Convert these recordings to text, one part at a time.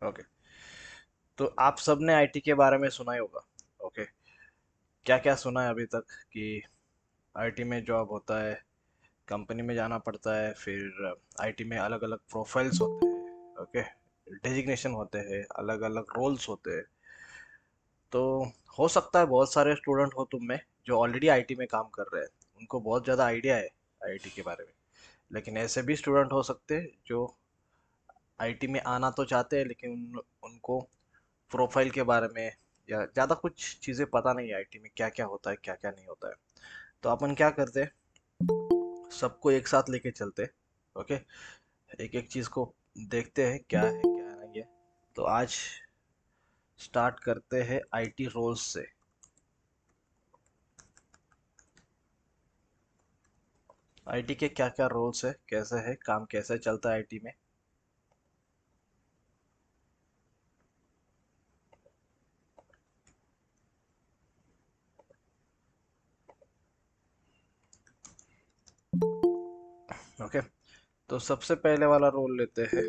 Okay. तो आप सबने आईटी के बारे में सुना ही होगा। ओके। क्या क्या सुना है अभी तक कि आईटी में जॉब होता है, कंपनी में जाना पड़ता है, फिर आईटी में अलग अलग प्रोफाइल्स होते हैं। ओके। डेजिग्नेशन होते हैं, अलग अलग रोल्स होते हैं। तो हो सकता है बहुत सारे स्टूडेंट हो तुम में जो ऑलरेडी आईटी में काम कर रहे हैं, उनको बहुत ज़्यादा आइडिया है आईटी के बारे में। लेकिन ऐसे भी स्टूडेंट हो सकते हैं जो आईटी में आना तो चाहते हैं लेकिन उनको प्रोफाइल के बारे में या ज़्यादा कुछ चीज़ें पता नहीं है आईटी में क्या क्या होता है क्या क्या नहीं होता है। तो अपन क्या करते हैं, सबको एक साथ लेके चलते हैं। ओके। एक एक चीज़ को देखते हैं क्या है क्या नहीं है। तो आज स्टार्ट करते हैं आईटी रोल्स से। आईटी के क्या क्या रोल्स है, कैसे है काम, कैसे चलता है आईटी में। ओके। तो सबसे पहले वाला रोल लेते हैं।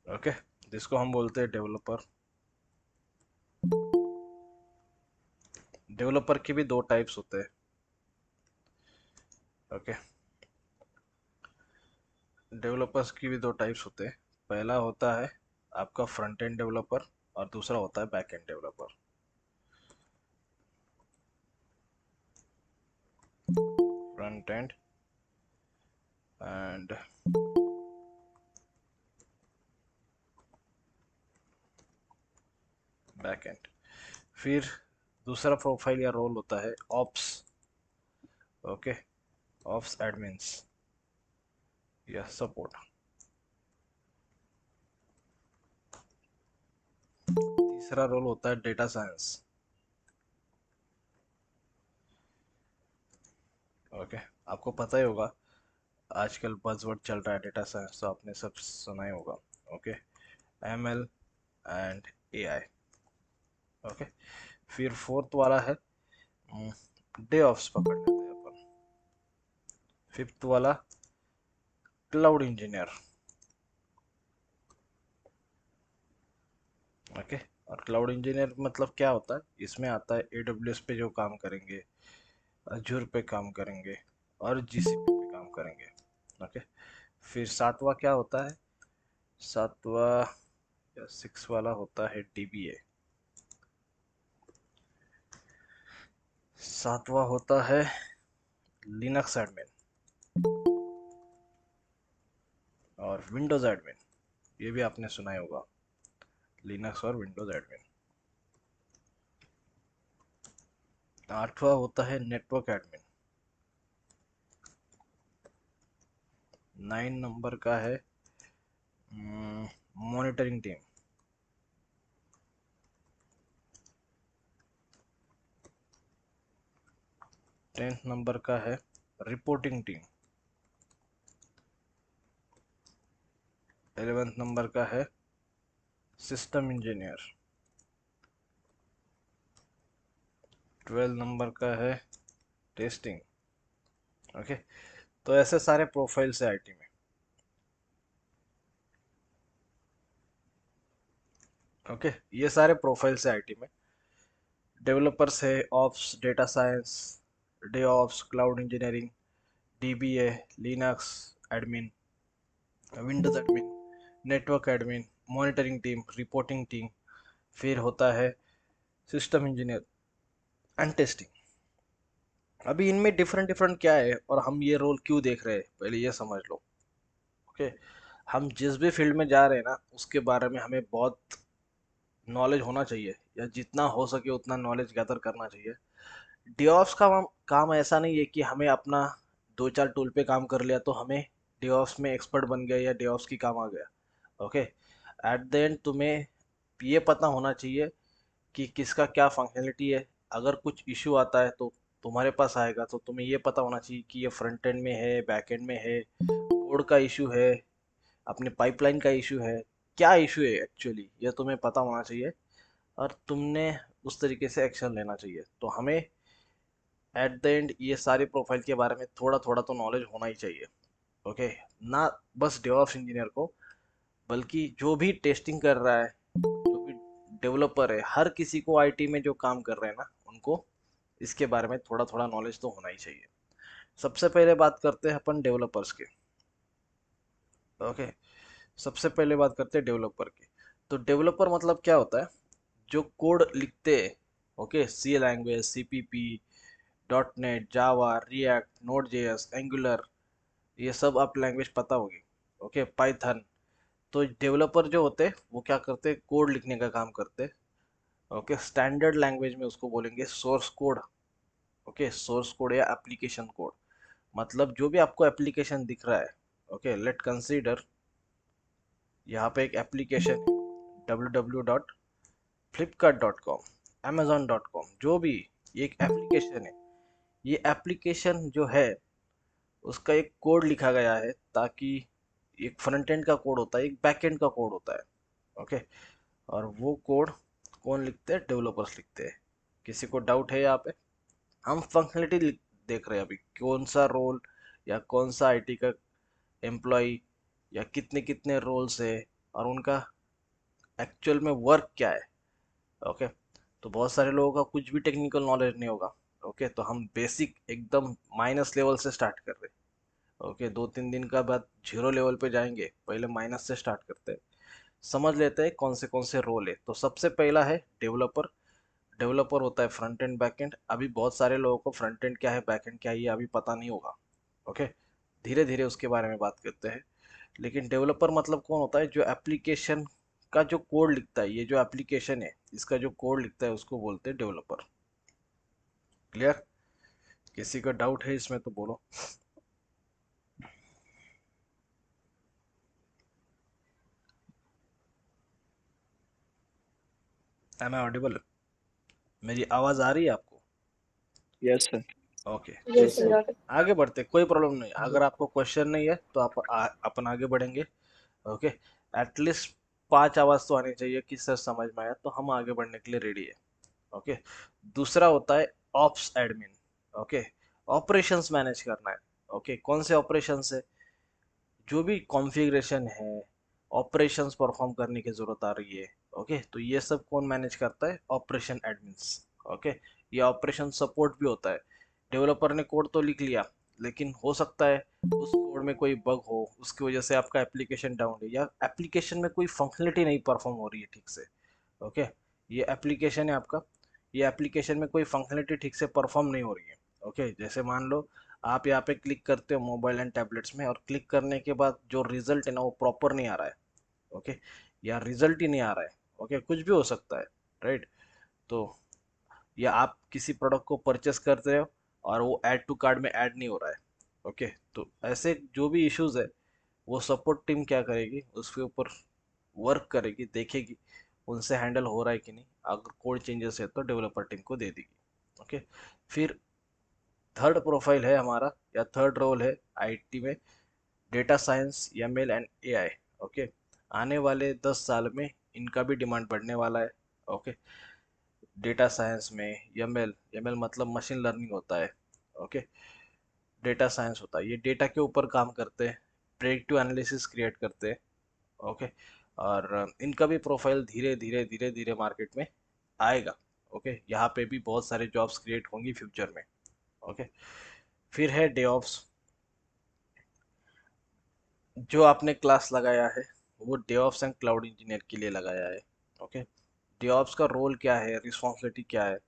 ओके। जिसको हम बोलते हैं डेवलपर। डेवलपर के भी दो टाइप्स होते हैं। ओके। डेवलपर्स की भी दो टाइप्स होते हैं। पहला होता है आपका फ्रंट एंड डेवलपर और दूसरा होता है back end developer. Front end back and. फिर दूसरा प्रोफाइल या रोल होता है ऑप्स। ओके। ऑप्स एडमिन्स या सपोर्ट। तीसरा रोल होता है डेटा साइंस। ओके। आपको पता ही होगा, आजकल बज़वर्ड चल रहा है डेटा साइंस, तो आपने सब सुना ही होगा। Okay. ML and AI. Okay. फिर फोर्थ वाला है डे ऑफ्स पकड़ लेते हैं अपन। फिफ्थ वाला क्लाउड इंजीनियर। ओके। और क्लाउड इंजीनियर मतलब क्या होता है, इसमें आता है एडब्ल्यूएस पे जो काम करेंगे, अजूर पे काम करेंगे और जीसीपी पे काम करेंगे। ओके। फिर सातवां क्या होता है, सातवां या सिक्स वाला होता है डीबीए। सातवां होता है लिनक्स एडमिन और विंडोज एडमिन। ये भी आपने सुना ही होगा, लिनक्स और विंडोज एडमिन। आठवां होता है नेटवर्क एडमिन। 9 नंबर का है मॉनिटरिंग टीम। 10th नंबर का है रिपोर्टिंग टीम। 11th नंबर का है सिस्टम इंजीनियर। 12 नंबर का है टेस्टिंग। ओके। तो ऐसे सारे प्रोफाइल्स है आईटी में। ओके। ये सारे प्रोफाइल्स है आईटी में। डेवलपर्स है ops, data science, day ops, cloud engineering, dBA, Linux admin, Windows admin, network admin, monitoring team, reporting team. फिर होता है सिस्टम इंजीनियर एंड टेस्टिंग। अभी इनमें डिफरेंट डिफरेंट क्या है और हम ये रोल क्यों देख रहे हैं, पहले ये समझ लो। ओके। हम जिस भी फील्ड में जा रहे हैं ना, उसके बारे में हमें बहुत नॉलेज होना चाहिए, या जितना हो सके उतना नॉलेज गैदर करना चाहिए। डिओप्स का काम ऐसा नहीं है कि हमें अपना दो चार टूल पे काम कर लिया तो हमें डिओप्स में एक्सपर्ट बन गए या डिओप्स की काम आ गया। ओके। एट द एंड तुम्हें ये पता होना चाहिए कि किसका क्या फंक्शनलिटी है। अगर कुछ इशू आता है तो तुम्हारे पास आएगा, तो तुम्हें ये पता होना चाहिए कि ये फ्रंट एंड में है, बैक एंड में है, कोड का इशू है, अपने पाइपलाइन का इशू है। क्या इशू है एक्चुअली, ये तुम्हें पता होना चाहिए और तुमने उस तरीके से एक्शन लेना चाहिए। तो हमें एट द एंड ये सारी प्रोफाइल के बारे में थोड़ा थोड़ा तो नॉलेज होना ही चाहिए। ओके, ना बस डेवऑप्स इंजीनियर को, बल्कि जो भी टेस्टिंग कर रहा है, जो भी डेवलपर है, हर किसी को आईटी में जो काम कर रहे हैं ना, उनको इसके बारे में थोड़ा थोड़ा नॉलेज तो होना ही चाहिए। सबसे पहले बात करते हैं अपन डेवलपर्स की। ओके, सबसे पहले बात करते हैं डेवलपर की। तो डेवलपर मतलब क्या होता है? जो कोड लिखते हैं। Okay, C language, C P P, dot net, Java, React, Node JS, Angular, ये सब आप लैंग्वेज पता होगी। Okay, Python. तो डेवलपर जो होते हैं वो क्या करते हैं? कोड लिखने का काम करते हैं। ओके, स्टैंडर्ड लैंग्वेज में उसको बोलेंगे source code. Okay, source code या एप्लीकेशन कोड, मतलब जो भी आपको एप्लीकेशन दिख रहा है। ओके, लेट कंसीडर यहाँ पे एक एप्लीकेशन है, www.flipkart.com, amazon.com, जो भी, ये एक एप्लीकेशन है। ये एप्लीकेशन जो है उसका एक कोड लिखा गया है, ताकि एक फ्रंट एंड का कोड होता है, एक बैक एंड का कोड होता है। ओके, और वो कोड कौन लिखते हैं? डेवलपर्स लिखते हैं। किसी को डाउट है यहाँ पे? हम फंक्शनलिटी देख रहे हैं अभी, कौन सा रोल या कौन सा आईटी का एम्प्लॉय या कितने कितने रोल्स है और उनका एक्चुअल में वर्क क्या है। ओके, तो बहुत सारे लोगों का कुछ भी टेक्निकल नॉलेज नहीं होगा। ओके, तो हम बेसिक एकदम माइनस लेवल से स्टार्ट कर रहे हैं। ओके, 2-3 दिन का बाद जीरो लेवल पे जाएंगे, पहले माइनस से स्टार्ट करते हैं। समझ लेते हैं कौन से रोल है। तो सबसे पहला है डेवलपर। डेवलपर होता है फ्रंट एंड बैक एंड। अभी बहुत सारे लोगों को फ्रंट एंड क्या है, बैक एंड क्या है, ये अभी पता नहीं होगा। ओके, धीरे धीरे उसके बारे में बात करते हैं। लेकिन डेवलपर मतलब कौन होता है? जो एप्लीकेशन का जो कोड लिखता है, ये जो एप्लीकेशन है इसका जो कोड लिखता है उसको बोलते हैं डेवलपर। क्लियर? किसी का डाउट है इसमें तो बोलो। Am I audible? मेरी आवाज आ रही है आपको? Yes sir. Okay, Yes, sir. आगे बढ़ते, कोई प्रॉब्लम नहीं। अगर आपको क्वेश्चन नहीं है तो अपन आगे बढ़ेंगे। ओके, एटलीस्ट 5 आवाज तो आनी चाहिए कि सर समझ में आया, तो हम आगे बढ़ने के लिए रेडी है। ओके, दूसरा होता है ops admin. Okay, operations manage करना है। ओके, कौन से ऑपरेशंस है? जो भी कॉन्फ़िगरेशन है, ऑपरेशंस परफॉर्म करने की ज़रूरत आ रही है। ओके, तो ये सब कौन मैनेज करता है? Operation admins. ओके, ये ऑपरेशन सपोर्ट भी होता है। डेवलपर ने कोड तो लिख लिया, लेकिन हो सकता है उस कोड में कोई बग हो, उसकी वजह से आपका एप्लीकेशन डाउन है, या एप्लीकेशन में कोई फंक्शनलिटी नहीं परफॉर्म हो रही है ठीक से। ओके, ये एप्लीकेशन है आपका, ये एप्लीकेशन में कोई फंक्शनलिटी ठीक से परफॉर्म नहीं हो रही है। ओके, जैसे मान लो आप यहाँ पे क्लिक करते हो मोबाइल एंड टैबलेट्स में, और क्लिक करने के बाद जो रिजल्ट है ना वो प्रॉपर नहीं आ रहा है। ओके, या रिजल्ट ही नहीं आ रहा है। ओके, कुछ भी हो सकता है, राइट? तो या आप किसी प्रोडक्ट को परचेस करते हो और वो ऐड टू कार्ड में ऐड नहीं हो रहा है। ओके, तो ऐसे जो भी इश्यूज है, वो सपोर्ट टीम क्या करेगी? उसके ऊपर वर्क करेगी, देखेगी उनसे हैंडल हो रहा है कि नहीं। अगर कोड चेंजेस है तो डेवलपर टीम को दे देगी। ओके, फिर थर्ड प्रोफाइल है हमारा, या थर्ड रोल है आईटी में, data science, ML and AI. Okay, आने वाले 10 साल में इनका भी डिमांड बढ़ने वाला है। ओके, डेटा साइंस में एमएल, एमएल मतलब मशीन लर्निंग होता है। ओके, डेटा साइंस होता है, ये डेटा के ऊपर काम करते हैं, प्रेडिक्टिव एनालिसिस क्रिएट करते हैं। ओके, और इनका भी प्रोफाइल धीरे धीरे धीरे धीरे मार्केट में आएगा। ओके, यहाँ पे भी बहुत सारे जॉब्स क्रिएट होंगी फ्यूचर में। ओके, फिर है डेवऑप्स। जो आपने क्लास लगाया है वो डेवऑप्स एंड क्लाउड इंजीनियर के लिए लगाया है। ओके, डेवऑप्स का रोल क्या है, रिस्पॉन्सिबिलिटी क्या है?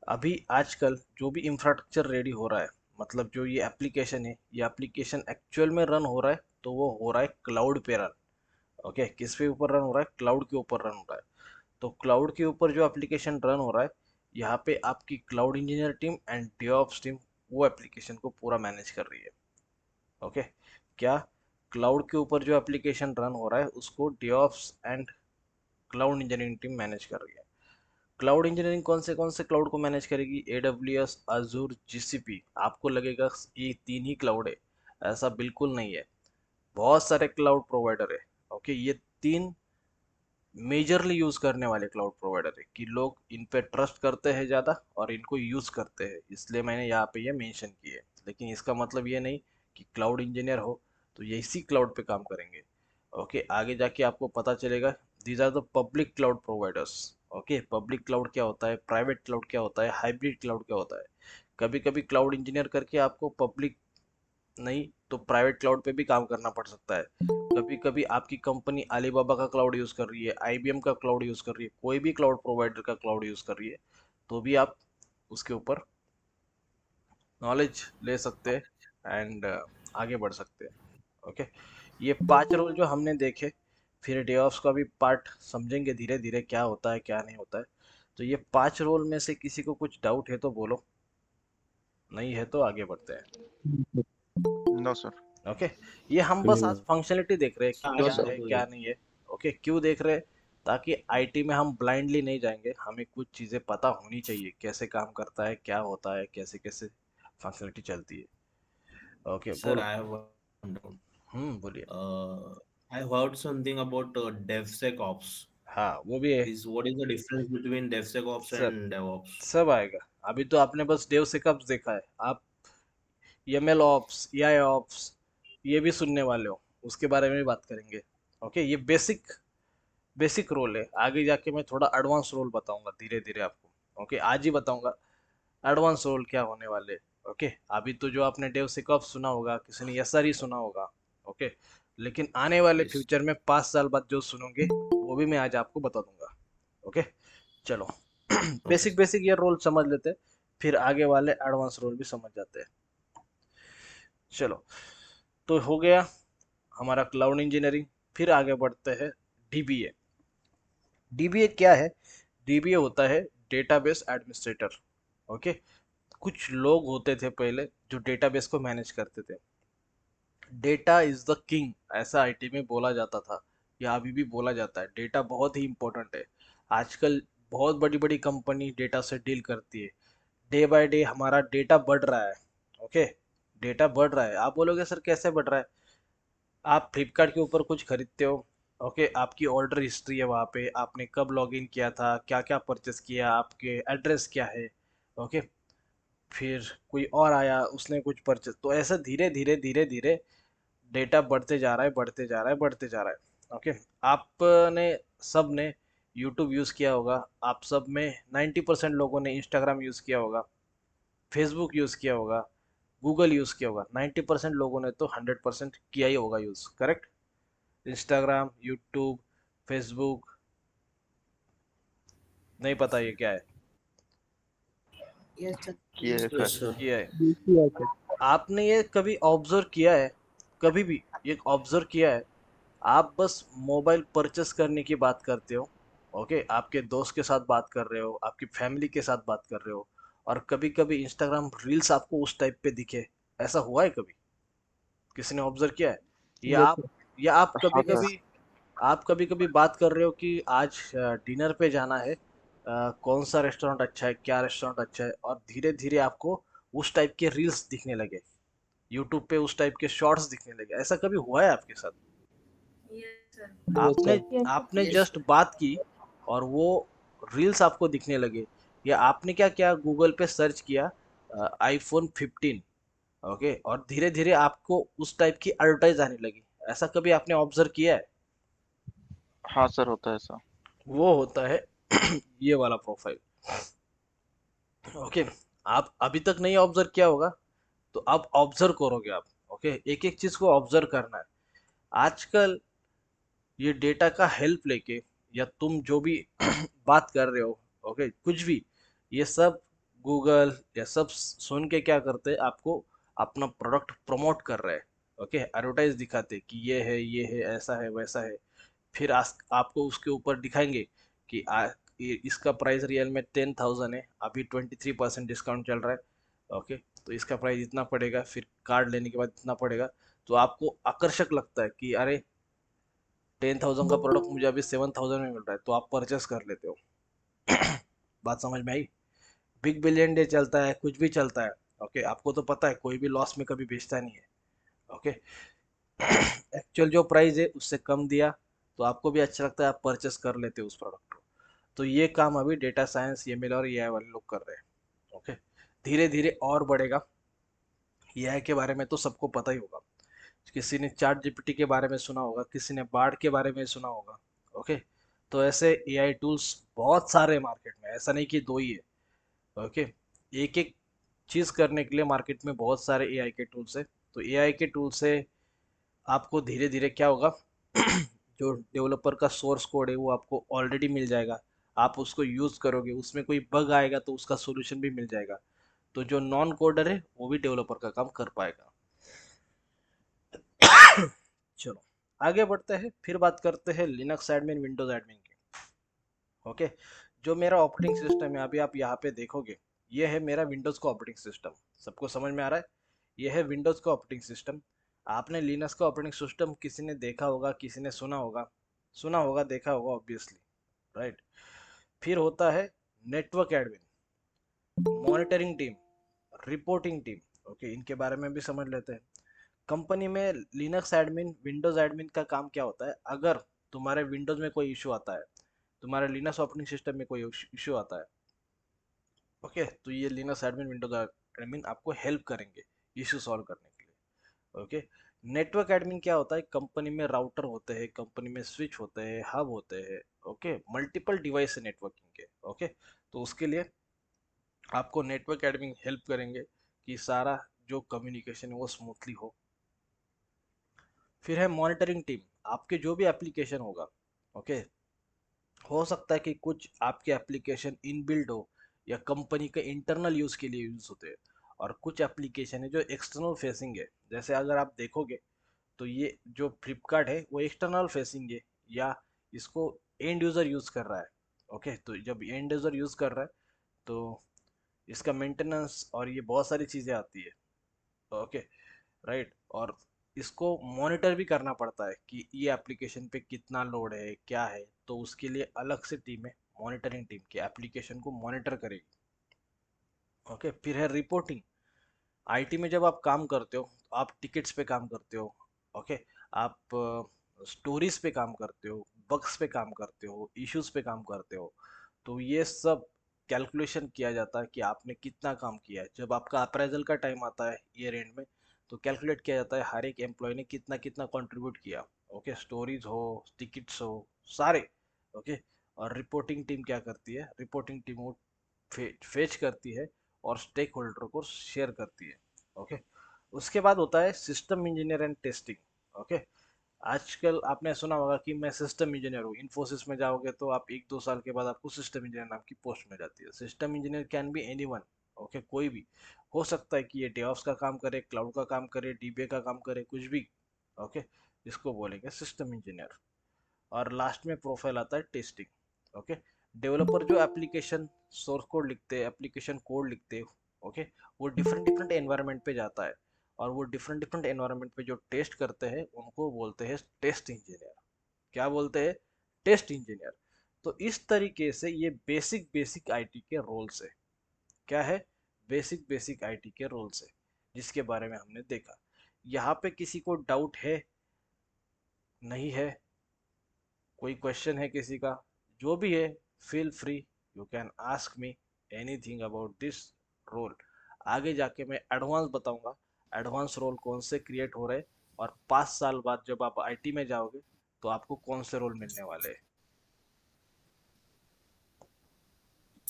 अभी आजकल जो भी इंफ्रास्ट्रक्चर रेडी हो रहा है, मतलब जो ये एप्लीकेशन है, ये एप्लीकेशन एक्चुअल में रन हो रहा है तो वो हो रहा है क्लाउड पे रन। ओके, किस पे ऊपर रन हो रहा है? क्लाउड के ऊपर रन हो रहा है। तो क्लाउड के ऊपर जो एप्लीकेशन रन हो रहा है, यहाँ पे आपकी cloud engineer team and DevOps team वो एप्लीकेशन को पूरा मैनेज कर रही है। ओके, क्या? क्लाउड के ऊपर जो एप्लीकेशन रन हो रहा है उसको DevOps and cloud engineering team manage कर रही है। क्लाउड इंजीनियरिंग कौन से क्लाउड को मैनेज करेगी? AWS, Azzur, GCP। आपको लगेगा ये 3 ही क्लाउड है, ऐसा बिल्कुल नहीं है। बहुत सारे क्लाउड प्रोवाइडर है। ओके, ये तीन मेजरली यूज करने वाले क्लाउड प्रोवाइडर है कि लोग इन पे ट्रस्ट करते हैं ज़्यादा और इनको यूज करते हैं, इसलिए मैंने यहाँ पे ये मेंशन किए। लेकिन इसका मतलब ये नहीं कि क्लाउड इंजीनियर हो तो ये इसी क्लाउड पे काम करेंगे। ओके, आगे जाके आपको पता चलेगा। These are the public cloud providers. Okay, public cloud क्या होता है, प्राइवेट क्लाउड क्या होता है, हाइब्रिड क्लाउड क्या होता है। कभी कभी क्लाउड इंजीनियर करके आपको पब्लिक नहीं तो प्राइवेट क्लाउड पे भी काम करना पड़ सकता है। कभी कभी आपकी कंपनी अलीबाबा का क्लाउड यूज कर रही है, आईबीएम का क्लाउड यूज कर रही है, कोई भी क्लाउड प्रोवाइडर का क्लाउड यूज कर रही है, तो भी आप उसके ऊपर नॉलेज ले सकते हैं एंड आगे बढ़ सकते हैं। ओके, ये 5 रोल जो हमने देखे, फिर डेवऑप्स का भी पार्ट समझेंगे धीरे धीरे क्या होता है क्या नहीं होता है। तो ये 5 रोल में से किसी को कुछ डाउट है तो बोलो, नहीं है तो आगे बढ़ते हैं। No sir. ओके, ये हम बस आज फंक्शनलिटी देख रहे हैं कि नो क्या सर। है क्या नहीं है। ओके, क्यों देख रहे हैं? ताकि आईटी में हम ब्लाइंडली नहीं जाएंगे, हमें कुछ चीज़ें पता होनी चाहिए, कैसे काम करता है, क्या होता है, कैसे कैसे फंक्शनलिटी चलती है। ओके, Sir, बोलो। I have one doubt. बोलिए। I heard something about DevSecOps. हाँ, वो भी है। Is what is the difference between DevSecOps सब and DevOps? सब आएगा। अभी तो आपने बस डेव सेकअप्स देखा है, आप एमएल ऑप्स, एआई ऑप्स ये भी सुनने वाले हो, उसके बारे में भी बात करेंगे। ओके, ये बेसिक बेसिक रोल है। आगे जाके मैं थोड़ा एडवांस रोल बताऊंगा धीरे धीरे आपको। ओके, आज ही बताऊंगा एडवांस रोल क्या होने वाले। ओके, अभी तो जो आपने डेव सिकॉप सुना होगा, किसी ने एसआरई सुना होगा। ओके, लेकिन आने वाले Yes. फ्यूचर में 5 साल बाद जो सुनोगे वो भी मैं आज आपको बता दूंगा। ओके, चलो। Okay, basic sir. बेसिक ये रोल समझ लेते हैं, फिर आगे वाले एडवांस रोल भी समझ जाते हैं। चलो, तो हो गया हमारा क्लाउड इंजीनियरिंग। फिर आगे बढ़ते हैं डीबीए। डीबीए क्या है? डीबीए होता है डेटाबेस एडमिनिस्ट्रेटर। ओके, कुछ लोग होते थे पहले जो डेटाबेस को मैनेज करते थे। डेटा इज द किंग, ऐसा आईटी में बोला जाता था, या अभी भी बोला जाता है। डेटा बहुत ही इंपॉर्टेंट है। आजकल बहुत बड़ी बड़ी कंपनी डेटा से डील करती है। डे बाय डे हमारा डेटा बढ़ रहा है। ओके, डेटा बढ़ रहा है। आप बोलोगे सर कैसे बढ़ रहा है? आप फ्लिपकार्ट के ऊपर कुछ खरीदते हो। ओके, आपकी ऑर्डर हिस्ट्री है वहाँ पे, आपने कब लॉगिन किया था, क्या क्या परचेस किया, आपके एड्रेस क्या है। ओके, फिर कोई और आया उसने कुछ परचेस, तो ऐसा धीरे धीरे धीरे धीरे डेटा बढ़ते जा रहा है, बढ़ते जा रहा है, बढ़ते जा रहा है। ओके, आपने सब ने यूट्यूब यूज़ किया होगा, आप सब में 90% लोगों ने इंस्टाग्राम यूज़ किया होगा, फेसबुक यूज़ किया होगा, गूगल यूज़ किया होगा। 90% लोगों ने तो 100% किया ही होगा use, correct? Instagram, YouTube, Facebook, नहीं पता ये क्या है? किए है Yes, सर। sir. किया है। BCI sir. आपने ये कभी ऑब्जर्व किया है? कभी भी ये ऑब्जर्व किया है? आप बस मोबाइल परचेस करने की बात करते हो। ओके, आपके दोस्त के साथ बात कर रहे हो, आपकी फैमिली के साथ बात कर रहे हो, और कभी कभी इंस्टाग्राम रील्स आपको उस टाइप पे दिखे। ऐसा हुआ है कभी? किसी ने ऑब्जर्व किया है? या यस आप, सर। या हाँ सर। आप कभी कभी बात कर रहे हो कि आज डिनर पे जाना है, कौन सा रेस्टोरेंट अच्छा है, क्या रेस्टोरेंट अच्छा है, और धीरे धीरे आपको उस टाइप के रील्स दिखने लगे, यूट्यूब पे उस टाइप के शॉर्ट्स दिखने लगे। ऐसा कभी हुआ है आपके साथ? यस आपने सर। आपने Yes, जस्ट sir. बात की और वो रील्स आपको दिखने लगे, या आपने क्या किया, गूगल पे सर्च किया iPhone 15। ओके, और धीरे धीरे आपको उस टाइप की एडवर्टाइज आने लगी। ऐसा कभी आपने ऑब्जर्व किया है? हाँ सर, होता है ऐसा। वो होता है ये वाला प्रोफाइल। ओके, आप अभी तक नहीं ऑब्जर्व किया होगा तो आप ऑब्जर्व करोगे आप। ओके, एक एक चीज को ऑब्जर्व करना है। आजकल ये डेटा का हेल्प लेके, या तुम जो भी बात कर रहे हो, ओके, कुछ भी, ये सब गूगल या सब सुन के क्या करते हैं, आपको अपना प्रोडक्ट प्रमोट कर रहे हैं। ओके, एडवर्टाइज दिखाते कि ये है, ऐसा है, वैसा है। फिर आपको उसके ऊपर दिखाएंगे कि इसका प्राइस रियल में 10,000 है, अभी 23% डिस्काउंट चल रहा है। ओके, तो इसका प्राइस इतना पड़ेगा, फिर कार्ड लेने के बाद इतना पड़ेगा। तो आपको आकर्षक लगता है कि अरे 10,000 का प्रोडक्ट मुझे अभी 7,000 में मिल रहा है, तो आप परचेस कर लेते हो। बात समझ में आई? बिग बिलियन डे चलता है, कुछ भी चलता है। ओके, आपको तो पता है कोई भी लॉस में कभी बेचता नहीं है। ओके, एक्चुअल जो प्राइस है उससे कम दिया तो आपको भी अच्छा लगता है, आप परचेस कर लेते हो उस प्रोडक्ट को। तो ये काम अभी डेटा साइंस, एमएल और एआई वाले लोग कर रहे हैं। ओके, धीरे धीरे और बढ़ेगा। एआई के बारे में तो सबको पता ही होगा, किसी ने चैट जीपीटी के बारे में सुना होगा, किसी ने बार्ड के बारे में सुना होगा। ओके, तो ऐसे एआई टूल्स बहुत सारे मार्केट में, ऐसा नहीं कि दो ही है। ओके, एक एक चीज़ करने के लिए मार्केट में बहुत सारे एआई के टूल्स है। तो एआई के टूल से आपको धीरे धीरे क्या होगा, जो डेवलपर का सोर्स कोड है वो आपको ऑलरेडी मिल जाएगा। आप उसको यूज़ करोगे, उसमें कोई बग आएगा तो उसका सोल्यूशन भी मिल जाएगा। तो जो नॉन कोडर है वो भी डेवलपर का काम कर पाएगा। चलो आगे बढ़ते हैं, फिर बात करते हैं लिनक्स एडमिन, विंडोज एडमिन की। ओके, जो मेरा ऑपरेटिंग सिस्टम है अभी आप यहाँ पे देखोगे, ये है मेरा विंडोज़ का ऑपरेटिंग सिस्टम। सबको समझ में आ रहा है? ये है विंडोज़ का ऑपरेटिंग सिस्टम। आपने लिनक्स का ऑपरेटिंग सिस्टम किसी ने देखा होगा, किसी ने सुना होगा, देखा होगा ऑब्वियसली, राइट। फिर होता है network admin, monitoring team, reporting team. Okay, इनके बारे में भी समझ लेते हैं। कंपनी में लिनक्स एडमिन, विंडोज़ एडमिन का काम क्या होता है, अगर तुम्हारे विंडोज़ में कोई इशू आता है, तुम्हारे लिनक्स ऑपरेटिंग सिस्टम में कोई इशू आता है, ओके, तो ये लिनक्स एडमिन, विंडोज एडमिन आपको हेल्प करेंगे इशू सॉल्व करने के लिए। ओके, नेटवर्क एडमिन क्या होता है, कंपनी में राउटर होते हैं, कंपनी में स्विच होते हैं, हब होते हैं। ओके, मल्टीपल डिवाइस है नेटवर्किंग के। ओके, तो उसके लिए आपको नेटवर्क एडमिन हेल्प करेंगे कि सारा जो कम्युनिकेशन है वो स्मूथली हो। फिर है मॉनिटरिंग टीम, आपके जो भी एप्लीकेशन होगा, ओके, हो सकता है कि कुछ आपके एप्लीकेशन इनबिल्ड हो या कंपनी के इंटरनल यूज़ के लिए यूज़ होते हैं, और कुछ एप्लीकेशन है जो एक्सटर्नल फेसिंग है। जैसे अगर आप देखोगे तो ये जो फ्लिपकार्ट है वो एक्सटर्नल फेसिंग है, या इसको एंड यूज़र यूज़ कर रहा है। ओके, तो जब एंड यूज़र यूज़ कर रहा है तो इसका मेंटेनेंस और ये बहुत सारी चीज़ें आती है। ओके, राइट, और इसको मॉनिटर भी करना पड़ता है कि ये एप्लीकेशन पे कितना लोड है, क्या है। तो उसके लिए अलग से टीम है, मॉनिटरिंग टीम की एप्लीकेशन को मॉनिटर करेगी। ओके, फिर है रिपोर्टिंग। आईटी में जब आप काम करते हो तो आप टिकट्स पे काम करते हो। ओके, आप स्टोरीज पे काम करते हो, बग्स पे काम करते हो, इश्यूज पे काम करते हो। तो ये सब कैलकुलेशन किया जाता है कि आपने कितना काम किया है। जब आपका अप्राइजल का टाइम आता है ईयर एंड में, तो कैलकुलेट किया जाता है हर एक एम्प्लॉय ने कितना कितना कंट्रीब्यूट किया। ओके, स्टोरीज हो, टिकट्स हो, सारे। ओके, और रिपोर्टिंग टीम क्या करती है, रिपोर्टिंग टीम वो फेच करती है और स्टेक होल्डर को शेयर करती है। ओके, उसके बाद होता है system engineer and testing. Okay, आजकल आपने सुना होगा कि मैं सिस्टम इंजीनियर हूँ। इन्फोसिस में जाओगे तो आप 1-2 साल के बाद आपको सिस्टम इंजीनियर नाम की पोस्ट मिल जाती है। System engineer can be anyone. Okay, कोई भी हो सकता है कि ये डेवऑप्स का काम करे, क्लाउड का काम करे, डीबीए का काम करे, कुछ भी। ओके, इसको बोलेंगे सिस्टम इंजीनियर। और लास्ट में प्रोफाइल आता है टेस्टिंग। ओके, डेवलपर जो एप्लीकेशन सोर्स कोड लिखते हैं, एप्लीकेशन कोड लिखते हैं, ओके, वो डिफरेंट डिफरेंट एनवायरनमेंट पे जाता है, और वो डिफरेंट डिफरेंट एनवायरनमेंट पे जो टेस्ट करते हैं उनको बोलते हैं टेस्ट इंजीनियर। क्या बोलते हैं? Test engineer. तो इस तरीके से ये बेसिक बेसिक आईटी के रोल्स है। क्या है? बेसिक बेसिक आईटी के रोल्स है, जिसके बारे में हमने देखा। यहाँ पे किसी को डाउट है? नहीं है? कोई क्वेश्चन है किसी का? जो भी है, feel free, you can ask me anything about this role. आगे जाके मैं एडवांस बताऊंगा, एडवांस रोल कौन से क्रिएट हो रहे हैं, और 5 साल बाद जब आप आईटी में जाओगे तो आपको कौन से रोल मिलने वाले हैं।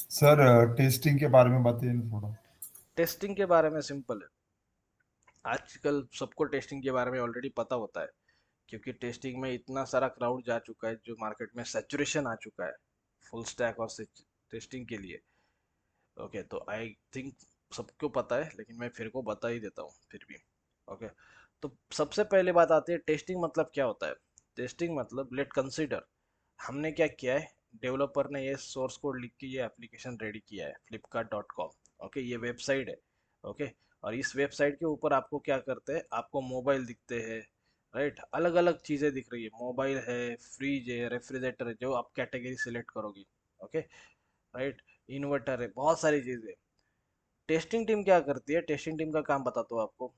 सर टेस्टिंग के बारे में बताइए ना थोड़ा। टेस्टिंग के बारे में सिंपल है, आजकल सबको टेस्टिंग के बारे में ऑलरेडी पता होता है, क्योंकि टेस्टिंग में इतना सारा क्राउड जा चुका है, जो मार्केट में सैचुरेशन आ चुका है फुल स्टैक और टेस्टिंग के लिए। ओके, तो आई थिंक सबको पता है, लेकिन मैं फिर को बता ही देता हूँ फिर भी। ओके, तो सबसे पहले बात आती है टेस्टिंग मतलब क्या होता है। टेस्टिंग मतलब, लेट कंसीडर, हमने क्या किया है, डेवलपर ने ये सोर्स कोड लिख के ये एप्लीकेशन रेडी किया है flipkart.com। ओके, ये वेबसाइट है। ओके, और इस वेबसाइट के ऊपर आपको क्या करते हैं, आपको मोबाइल दिखते हैं, राइट, अलग अलग चीज़ें दिख रही है, मोबाइल है, फ्रिज है, रेफ्रिजरेटर है, जो आप कैटेगरी सिलेक्ट करोगे। ओके, राइट, इन्वर्टर है, बहुत सारी चीज़ें। टेस्टिंग टीम क्या करती है, टेस्टिंग टीम का काम बताता हूँ आपको।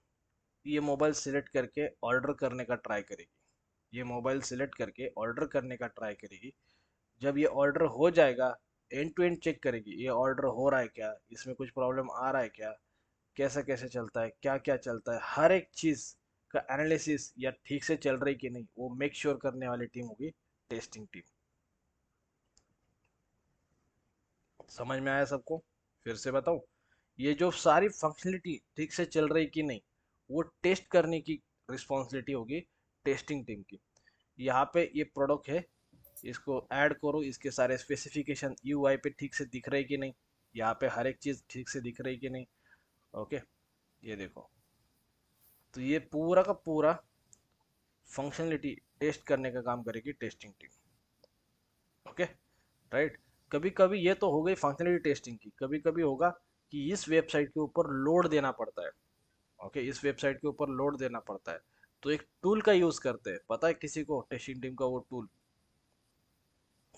ये मोबाइल सिलेक्ट करके ऑर्डर करने का ट्राई करेगी। ये मोबाइल सिलेक्ट करके ऑर्डर करने का ट्राई करेगी। जब ये ऑर्डर हो जाएगा, एंड टू एंड चेक करेगी ये ऑर्डर हो रहा है क्या, इसमें कुछ प्रॉब्लम आ रहा है क्या, कैसा कैसे चलता है, क्या क्या चलता है, हर एक चीज़ का एनालिसिस या ठीक से चल रही कि नहीं वो मेक श्योर करने वाली टीम होगी टेस्टिंग टीम। समझ में आया सबको? फिर से बताऊं, ये जो सारी फंक्शनलिटी ठीक से चल रही कि नहीं वो टेस्ट करने की रिस्पॉन्सिबिलिटी होगी टेस्टिंग टीम की। यहाँ पे ये प्रोडक्ट है, इसको ऐड करो, इसके सारे स्पेसिफिकेशन यूआई पे ठीक से दिख रहे कि नहीं, यहाँ पे हर एक चीज़ ठीक से दिख रही कि नहीं। ओके, ये देखो, तो ये पूरा का पूरा फंक्शनलिटी टेस्ट करने का काम करेगी टेस्टिंग टीम। Okay, right. कभी कभी ये तो हो गई फंक्शनलिटी टेस्टिंग की, कभी कभी होगा कि इस वेबसाइट के ऊपर लोड देना पड़ता है। ओके, इस वेबसाइट के ऊपर लोड देना पड़ता है, तो एक टूल का यूज़ करते हैं। पता है किसी को टेस्टिंग टीम का वो टूल?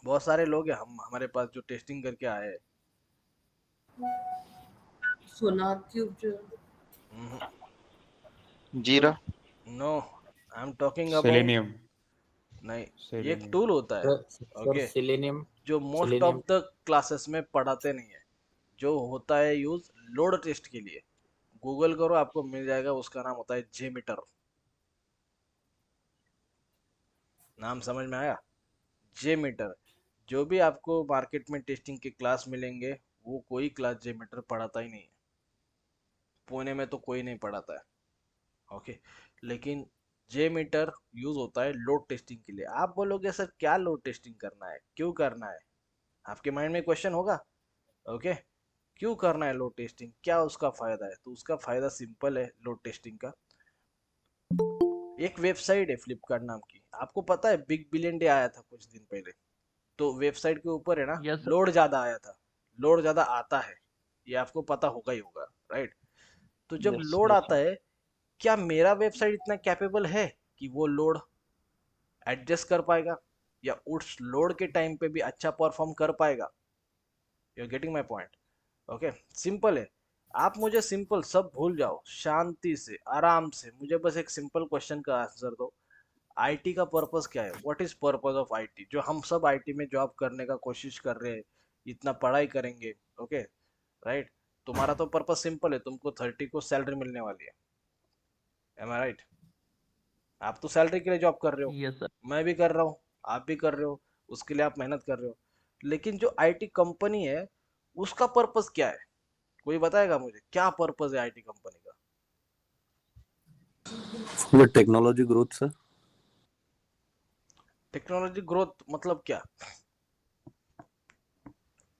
बहुत सारे लोग हैं हम हमारे पास जो टेस्टिंग करके आए हैं। Sonar Cube जो Jira. No, I am talking about, selenium नहीं, ये एक सेलेनियम टूल होता है। सर ओके, सिलेनियम जो most of selenium the classes में पढ़ाते नहीं है, जो होता है यूज लोड टेस्ट के लिए। गूगल करो आपको मिल जाएगा, उसका नाम होता है जेमीटर। नाम समझ में आया? जेमीटर। जो भी आपको मार्केट में टेस्टिंग के क्लास मिलेंगे वो कोई क्लास जेमीटर पढ़ाता ही नहीं है, पुणे में तो कोई नहीं पढ़ाता है। ओके, लेकिन जे मीटर यूज होता है लोड टेस्टिंग के लिए। आप बोलोगे सर क्या लोड टेस्टिंग करना है, क्यों करना है, आपके माइंड में क्वेश्चन होगा। ओके, क्यों करना है लोड टेस्टिंग, क्या उसका फायदा है? तो उसका फायदा सिंपल है लोड टेस्टिंग का। एक वेबसाइट है फ्लिपकार्ट नाम की, आपको पता है बिग बिलियन डे आया था कुछ दिन पहले, तो वेबसाइट के ऊपर है ना यस लोड ज्यादा आया था, लोड ज्यादा आता है, ये आपको पता होगा ही होगा, राइट। तो जब यस लोड आता यस है, क्या मेरा वेबसाइट इतना कैपेबल है कि वो लोड एडजस्ट कर पाएगा या उस लोड के टाइम पे भी अच्छा परफॉर्म कर पाएगा? You are getting my point? Okay, simple है। आप मुझे सिंपल सब भूल जाओ, शांति से आराम से मुझे बस एक सिंपल क्वेश्चन का आंसर दो। आईटी का पर्पस क्या है? What is purpose of IT? जो हम सब आईटी में जॉब करने का कोशिश कर रहे हैं, इतना पढ़ाई करेंगे, ओके, राइट। तुम्हारा तो पर्पस सिंपल है, तुमको 30 को सैलरी मिलने वाली है, एम आई राइट? आप तो सैलरी के लिए जॉब कर रहे हो, यस सर मैं भी कर रहा हूँ, आप भी कर रहे हो, उसके लिए आप मेहनत कर रहे हो। लेकिन जो आईटी कंपनी है उसका पर्पस क्या है? कोई बताएगा मुझे क्या पर्पस है आईटी कंपनी का? The technology growth, sir. Technology growth मतलब क्या?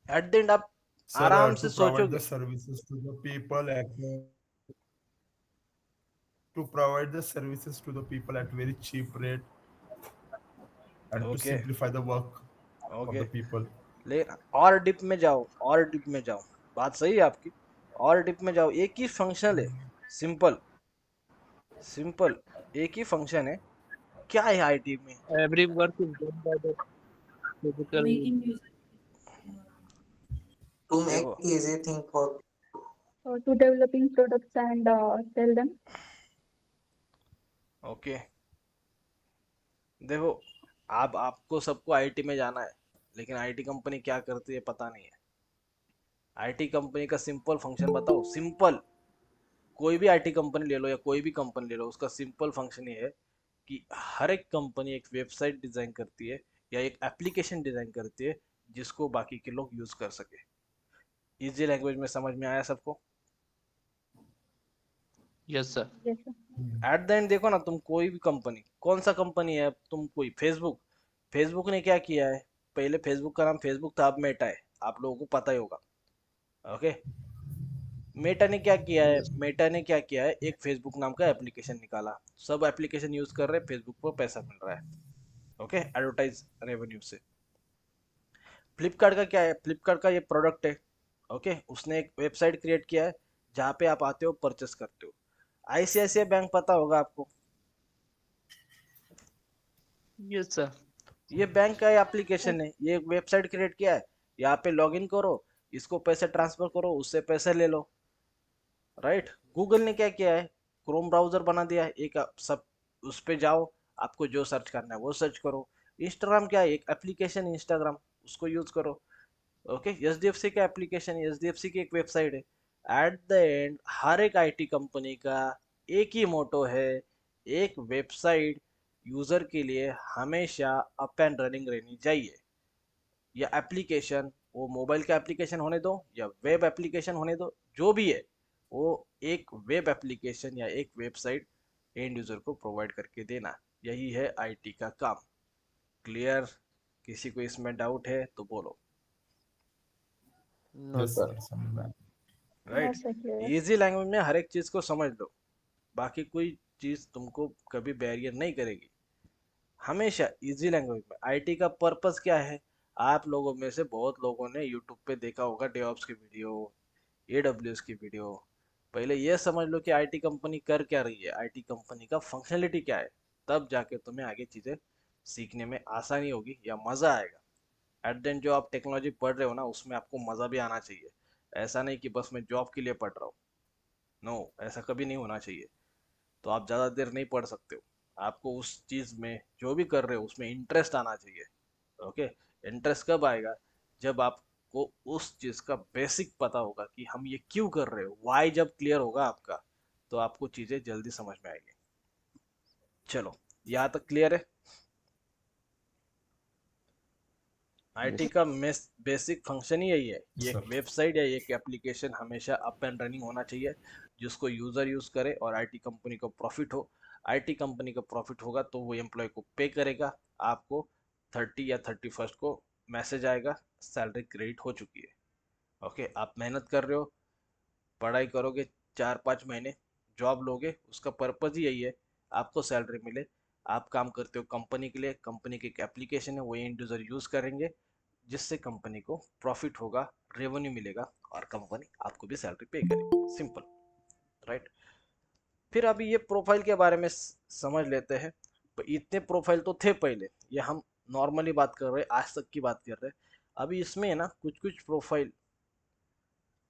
एट द एंड आप Sir, आराम से to provide सोचोगे। the services to the people at to provide the services to the people at very cheap rate and to okay simplify the work of okay, the people. ले और dip में जाओ, और dip में जाओ, बात सही है आपकी, और डिप में जाओ। एक ही फंक्शन है, सिंपल सिंपल, एक ही फंक्शन है, क्या है आईटी में? Every work is done by the physical making music. To make देखो, easy thing for To developing products and sell them. Okay, देखो, आप आपको सबको आईटी में जाना है, लेकिन आईटी कंपनी क्या करती है पता नहीं है। आईटी कंपनी का सिंपल फंक्शन बताओ, सिंपल। कोई भी आईटी कंपनी ले लो या कोई भी कंपनी ले लो, उसका सिंपल फंक्शन ये है कि हर एक कंपनी एक वेबसाइट डिजाइन करती है या एक एप्लीकेशन डिजाइन करती है जिसको बाकी के लोग यूज कर सके। इजी लैंग्वेज में समझ में आया सबको? Yes sir Yes, sir. At the end देखो ना, तुम कोई भी कंपनी, कौन सा कंपनी है, तुम कोई फेसबुक, फेसबुक ने क्या किया है? पहले फेसबुक का नाम फेसबुक था, अब मेटा है, आप लोगों को पता ही होगा। ओके, मेटा ने क्या किया है? मेटा ने क्या किया है, एक फेसबुक नाम का एप्लीकेशन निकाला, सब एप्लीकेशन यूज कर रहे हैं, फेसबुक पर पैसा मिल रहा है, ओके, एडवर्टाइज रेवेन्यू से। फ्लिपकार्ट का क्या है? फ्लिपकार्ट का ये प्रोडक्ट है, ओके, उसने एक वेबसाइट क्रिएट किया है जहाँ पे आप आते हो, परचेस करते हो। आईसीआईसीआई बैंक पता होगा आपको, यस सर ये बैंक का एप्लीकेशन है, ये एक वेबसाइट क्रिएट किया है, यहाँ पे लॉगिन करो, इसको पैसे ट्रांसफर करो, उससे पैसे ले लो, राइट। गूगल ने क्या किया है? क्रोम ब्राउजर बना दिया है, एक सब उस पे जाओ, आपको जो सर्च करना है वो सर्च करो। इंस्टाग्राम क्या है, एक एप्लीकेशन इंस्टाग्राम, उसको यूज करो। ओके, एचडीएफसी का एप्लीकेशन, एचडीएफसी की एक वेबसाइट है। एट द एंड हर एक आईटी कंपनी का एक ही मोटो है, एक वेबसाइट यूजर के लिए हमेशा अप एंड रनिंग रहनी चाहिए। या एप्लीकेशन, वो मोबाइल का एप्लीकेशन होने दो या वेब एप्लीकेशन होने दो, जो भी है वो एक वेब एप्लीकेशन या एक वेबसाइट एंड यूजर को प्रोवाइड करके देना, यही है आईटी का काम। क्लियर? किसी को इसमें डाउट है तो बोलो। No, Yes, sir. sir. समझ में आया. Right, Yes, sir, clear. Easy language में हर एक चीज को समझ लो, बाकी कोई चीज तुमको कभी बैरियर नहीं करेगी। हमेशा इजी लैंग्वेज में। आईटी का पर्पस क्या है? आप लोगों में से बहुत लोगों ने यूट्यूब पे देखा होगा डेवऑप्स की वीडियो, एडब्ल्यूएस की वीडियो। पहले ये समझ लो कि आईटी कंपनी कर क्या रही है, आईटी कंपनी का फंक्शनलिटी क्या है, तब जाके तुम्हें आगे चीजें सीखने में आसानी होगी या मजा आएगा। एट देन जो आप टेक्नोलॉजी पढ़ रहे हो ना, उसमें आपको मजा भी आना चाहिए। ऐसा नहीं कि बस मैं जॉब के लिए पढ़ रहा हूँ, नो, ऐसा कभी नहीं होना चाहिए। तो आप ज़्यादा देर नहीं पढ़ सकते हो। आपको उस चीज़ में जो भी कर रहे हो उसमें इंटरेस्ट आना चाहिए। ओके, इंटरेस्ट कब आएगा? जब आपको उस चीज़ का बेसिक पता होगा कि हम ये क्यों कर रहे हो, वाई जब क्लियर होगा आपका, तो आपको चीज़ें जल्दी समझ में आएगी। चलो, यहाँ तक क्लियर है? आईटी का बेसिक फंक्शन ही यही है। ये एक सर. वेबसाइट या एक एप्लीकेशन हमेशा अप एंड रनिंग होना चाहिए, जिसको यूजर यूज करे और आईटी कंपनी को प्रॉफिट हो। आईटी कंपनी का प्रॉफिट होगा तो वो एम्प्लॉय को पे करेगा। आपको 30 या 31 को मैसेज आएगा, सैलरी क्रेडिट हो चुकी है। ओके, आप मेहनत कर रहे हो, पढ़ाई करोगे, 4-5 महीने जॉब लोगे, उसका पर्पज ही यही है, आपको सैलरी मिले। आप काम करते हो कंपनी के लिए, कंपनी की एक एप्लीकेशन है, वो एंड यूजर यूज करेंगे, जिससे कंपनी को प्रॉफिट होगा, रेवेन्यू मिलेगा और कंपनी आपको भी सैलरी पे करेगी। Simple, right? फिर अभी ये प्रोफाइल के बारे में समझ लेते हैं। तो इतने प्रोफाइल तो थे पहले, ये हम नॉर्मली बात कर रहे हैं, आज तक की बात कर रहे हैं। अभी इसमें है ना कुछ कुछ प्रोफाइल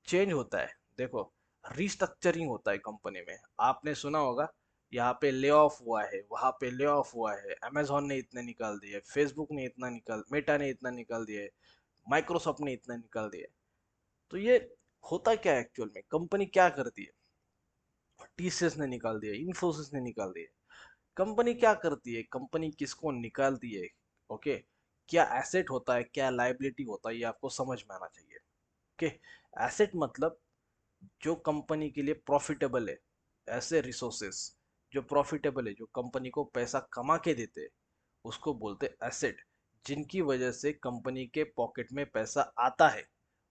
चेंज होता है। देखो, रिस्ट्रक्चरिंग होता है कंपनी में। आपने सुना होगा यहाँ पे ले ऑफ हुआ है, वहाँ पे ले ऑफ हुआ है, अमेजोन ने इतने निकाल दिए, फेसबुक ने इतना निकाल, मेटा ने इतना निकाल दिए, माइक्रोसॉफ्ट ने इतना निकाल दिए। तो ये होता क्या है एक्चुअल में, कंपनी क्या करती है? टीसीएस ने निकाल दिया, इन्फोसिस ने निकाल दिया। कंपनी क्या करती है, कंपनी किसको निकालती है? ओके, क्या एसेट होता है, क्या लाइबिलिटी होता है, ये आपको समझ में आना चाहिए। ओके, एसेट मतलब जो कंपनी के लिए प्रॉफिटेबल है, ऐसे रिसोर्सेस जो प्रॉफिटेबल है, जो कंपनी को पैसा कमा के देते हैं, उसको बोलते एसेट। जिनकी वजह से कंपनी के पॉकेट में पैसा आता है,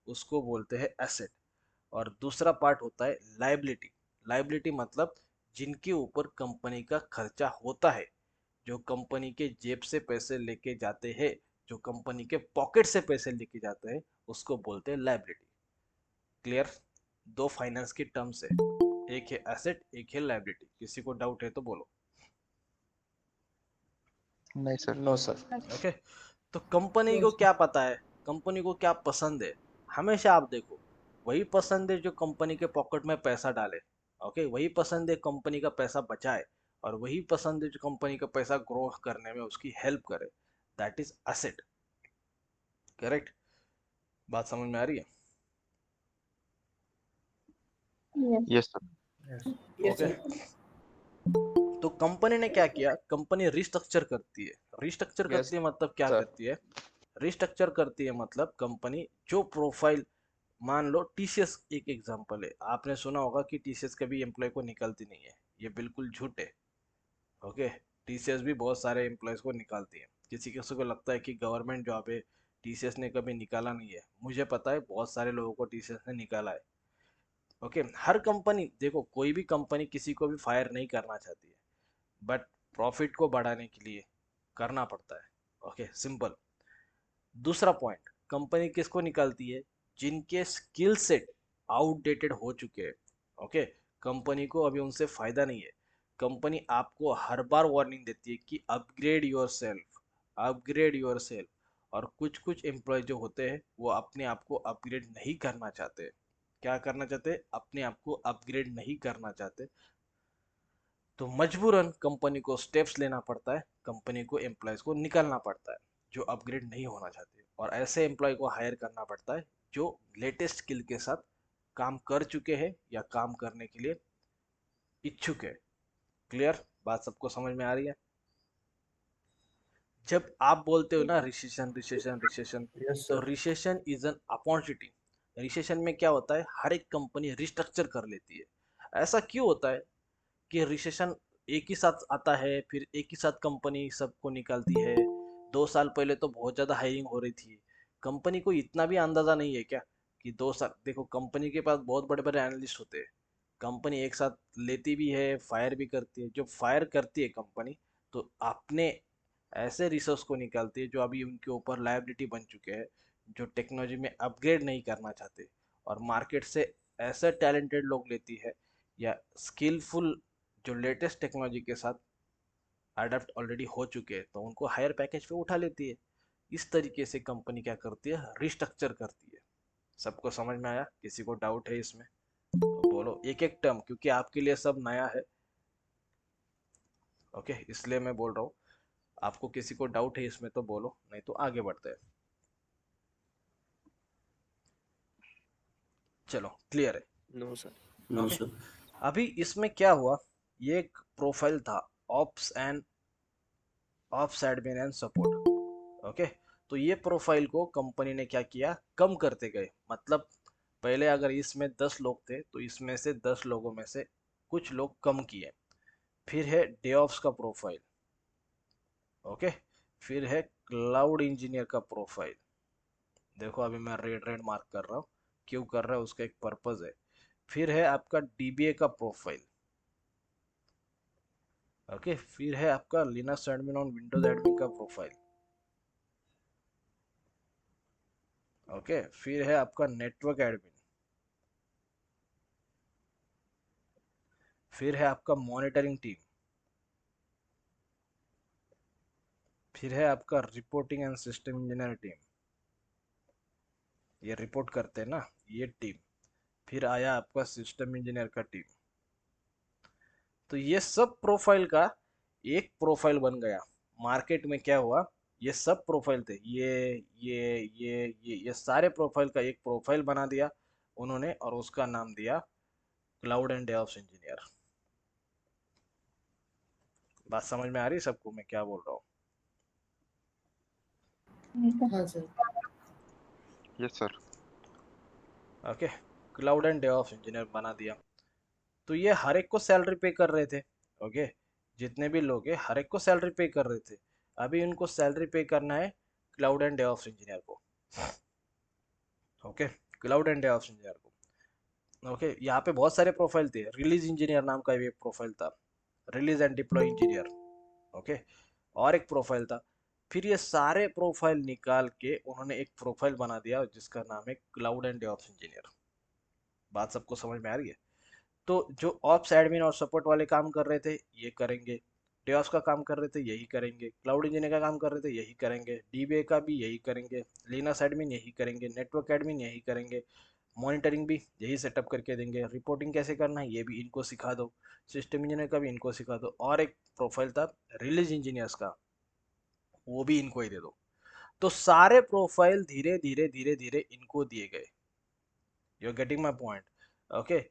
उसको बोलते हैं एसेट। और दूसरा पार्ट होता है लाइबिलिटी। लाइबिलिटी मतलब जिनके ऊपर कंपनी का खर्चा होता है, जो कंपनी के जेब से पैसे लेके जाते हैं, जो कंपनी के पॉकेट से पैसे लेके जाते हैं, उसको बोलते हैं लाइबिलिटी। क्लियर? दो फाइनेंस की टर्म्स है, एक है एसेट, एक है लाइबिलिटी। किसी को डाउट है तो बोलो। नहीं सर. No, sir. ओके, तो कंपनी को क्या पता है, कंपनी को क्या पसंद है? हमेशा आप देखो, वही पसंद है जो कंपनी के पॉकेट में पैसा डाले। ओके, वही पसंद है कंपनी का पैसा बचाए, और वही पसंद है जो कंपनी का पैसा ग्रो करने में उसकी हेल्प करे। That is asset. करेक्ट? बात समझ में आ रही है? Yes. Yes sir. Yes, okay, sir. तो कंपनी ने क्या किया, कंपनी रिस्ट्रक्चर करती है। रिस्ट्रक्चर Yes, करती है मतलब क्या sir. करती है? रिस्ट्रक्चर करती है मतलब कंपनी जो प्रोफाइल, मान लो टीसीएस एक एग्जांपल है। आपने सुना होगा कि टीसीएस कभी एम्प्लॉय को निकालती नहीं है, ये बिल्कुल झूठ है। ओके, टीसीएस भी बहुत सारे एम्प्लॉयज को निकालती है। किसी किसी को लगता है कि गवर्नमेंट जॉब है, टीसीएस ने कभी निकाला नहीं है। मुझे पता है बहुत सारे लोगों को टीसीएस ने निकाला है। ओके, हर कंपनी, देखो कोई भी कंपनी किसी को भी फायर नहीं करना चाहती है, बट प्रॉफिट को बढ़ाने के लिए करना पड़ता है। Okay, simple. दूसरा पॉइंट, कंपनी किसको निकालती है? जिनके स्किल सेट आउटडेटेड हो चुके हैं। ओके, कंपनी को अभी उनसे फायदा नहीं है। कंपनी आपको हर बार वार्निंग देती है कि upgrade your self, upgrade your self. और कुछ कुछ एम्प्लॉय जो होते हैं वो अपने आप को अपग्रेड नहीं करना चाहते। क्या करना चाहते? अपने आप को अपग्रेड नहीं करना चाहते। तो मजबूरन कंपनी को स्टेप्स लेना पड़ता है कंपनी को एम्प्लॉयज़ को निकालना पड़ता है जो अपग्रेड नहीं होना चाहते, और ऐसे एम्प्लॉय को हायर करना पड़ता है जो लेटेस्ट स्किल के साथ काम कर चुके हैं या काम करने के लिए इच्छुक है। क्लियर? बात सबको समझ में आ रही है? जब आप बोलते हो ना रिसेशन रिसेशन रिसेशन, Yes, तो sir. Recession is an opportunity. Recession में क्या होता है, हर एक कंपनी रिस्ट्रक्चर कर लेती है। ऐसा क्यों होता है कि रिसेशन एक ही साथ आता है, फिर एक ही साथ कंपनी सबको निकालती है? 2 साल पहले तो बहुत ज़्यादा हायरिंग हो रही थी। कंपनी को इतना भी अंदाज़ा नहीं है क्या कि 2 साल, देखो कंपनी के पास बहुत बड़े बड़े एनालिस्ट होते हैं। कंपनी एक साथ लेती भी है, फायर भी करती है। जो फायर करती है कंपनी, तो अपने ऐसे रिसोर्स को निकालती है जो अभी उनके ऊपर लायबिलिटी बन चुके हैं, जो टेक्नोलॉजी में अपग्रेड नहीं करना चाहते, और मार्केट से ऐसे टैलेंटेड लोग लेती है या स्किलफुल जो लेटेस्ट टेक्नोलॉजी के साथ अडेप्ट ऑलरेडी हो चुके हैं, तो उनको हायर पैकेज पे उठा लेती है। इस तरीके से कंपनी क्या करती है, रिस्ट्रक्चर करती है। सबको समझ में आया? किसी को डाउट है इसमें तो बोलो एक एक टर्म, क्योंकि आपके लिए सब नया है। ओके, इसलिए मैं बोल रहा हूँ। आपको किसी को डाउट है इसमें तो बोलो, नहीं तो आगे बढ़ते हैं। चलो, क्लियर है? No, sir. No, okay, sir. अभी इसमें क्या हुआ, ये एक प्रोफाइल था, ops admin and support. Okay, तो ये प्रोफाइल को कंपनी ने क्या किया, कम करते गए। मतलब पहले अगर इसमें 10 लोग थे, तो इसमें से 10 लोगों में से कुछ लोग कम किए। फिर है डेवऑप्स का प्रोफाइल। ओके, फिर है क्लाउड इंजीनियर का प्रोफाइल। देखो अभी मैं रेड रेड मार्क कर रहा हूँ, क्यों कर रहा है उसका एक पर्पज है। फिर है आपका डीबीए का प्रोफाइल। ओके, फिर है आपका लिनक्स एडमिन और विंडोज एडमिन का प्रोफाइल। ओके, फिर है आपका नेटवर्क एडमिन। फिर है आपका मॉनिटरिंग टीम। फिर है आपका reporting and system engineer team, ये रिपोर्ट करते हैं ना, ये टीम। फिर आया आपका सिस्टम इंजीनियर का टीम। तो ये सब प्रोफाइल का एक प्रोफाइल बन गया। मार्केट में क्या हुआ, ये सब प्रोफाइल थे, ये सारे प्रोफाइल का एक प्रोफाइल बना दिया उन्होंने, और उसका नाम दिया क्लाउड एंड डेवऑप्स इंजीनियर। बात समझ में आ रही है सबको मैं क्या बोल रहा हूँ? हाँ sir. Yes sir. Okay, cloud and DevOps engineer बना दिया। तो ये हर एक को सैलरी पे कर रहे थे। ओके, जितने भी लोग हैं हर एक को सैलरी पे कर रहे थे। अभी उनको सैलरी पे करना है क्लाउड एंड डेवऑप्स इंजीनियर को। Okay, cloud and DevOps engineer को। ओके, यहाँ पे बहुत सारे प्रोफाइल थे। रिलीज इंजीनियर नाम का भी एक प्रोफाइल था, release and deploy engineer. Okay, और एक प्रोफाइल था। फिर ये सारे प्रोफाइल निकाल के उन्होंने एक प्रोफाइल बना दिया जिसका नाम है क्लाउड एंड डेवऑप्स इंजीनियर। बात सबको समझ में आ रही है? तो जो ऑप्स एडमिन और सपोर्ट वाले काम कर रहे थे ये करेंगे, डेवऑप्स का काम कर रहे थे यही करेंगे, क्लाउड इंजीनियर का काम कर रहे थे यही करेंगे, डीबीए का भी यही करेंगे, लिनक्स एडमिन यही करेंगे, नेटवर्क एडमिन यही करेंगे, मॉनिटरिंग भी यही सेटअप करके देंगे, रिपोर्टिंग कैसे करना है ये भी इनको सिखा दो, सिस्टम इंजीनियर का भी इनको सिखा दो, और एक प्रोफाइल था रिलीज इंजीनियर्स का, वो भी इनको ही दे दो। तो सारे प्रोफाइल धीरे धीरे धीरे धीरे इनको दिए गए। You are getting my point? Okay,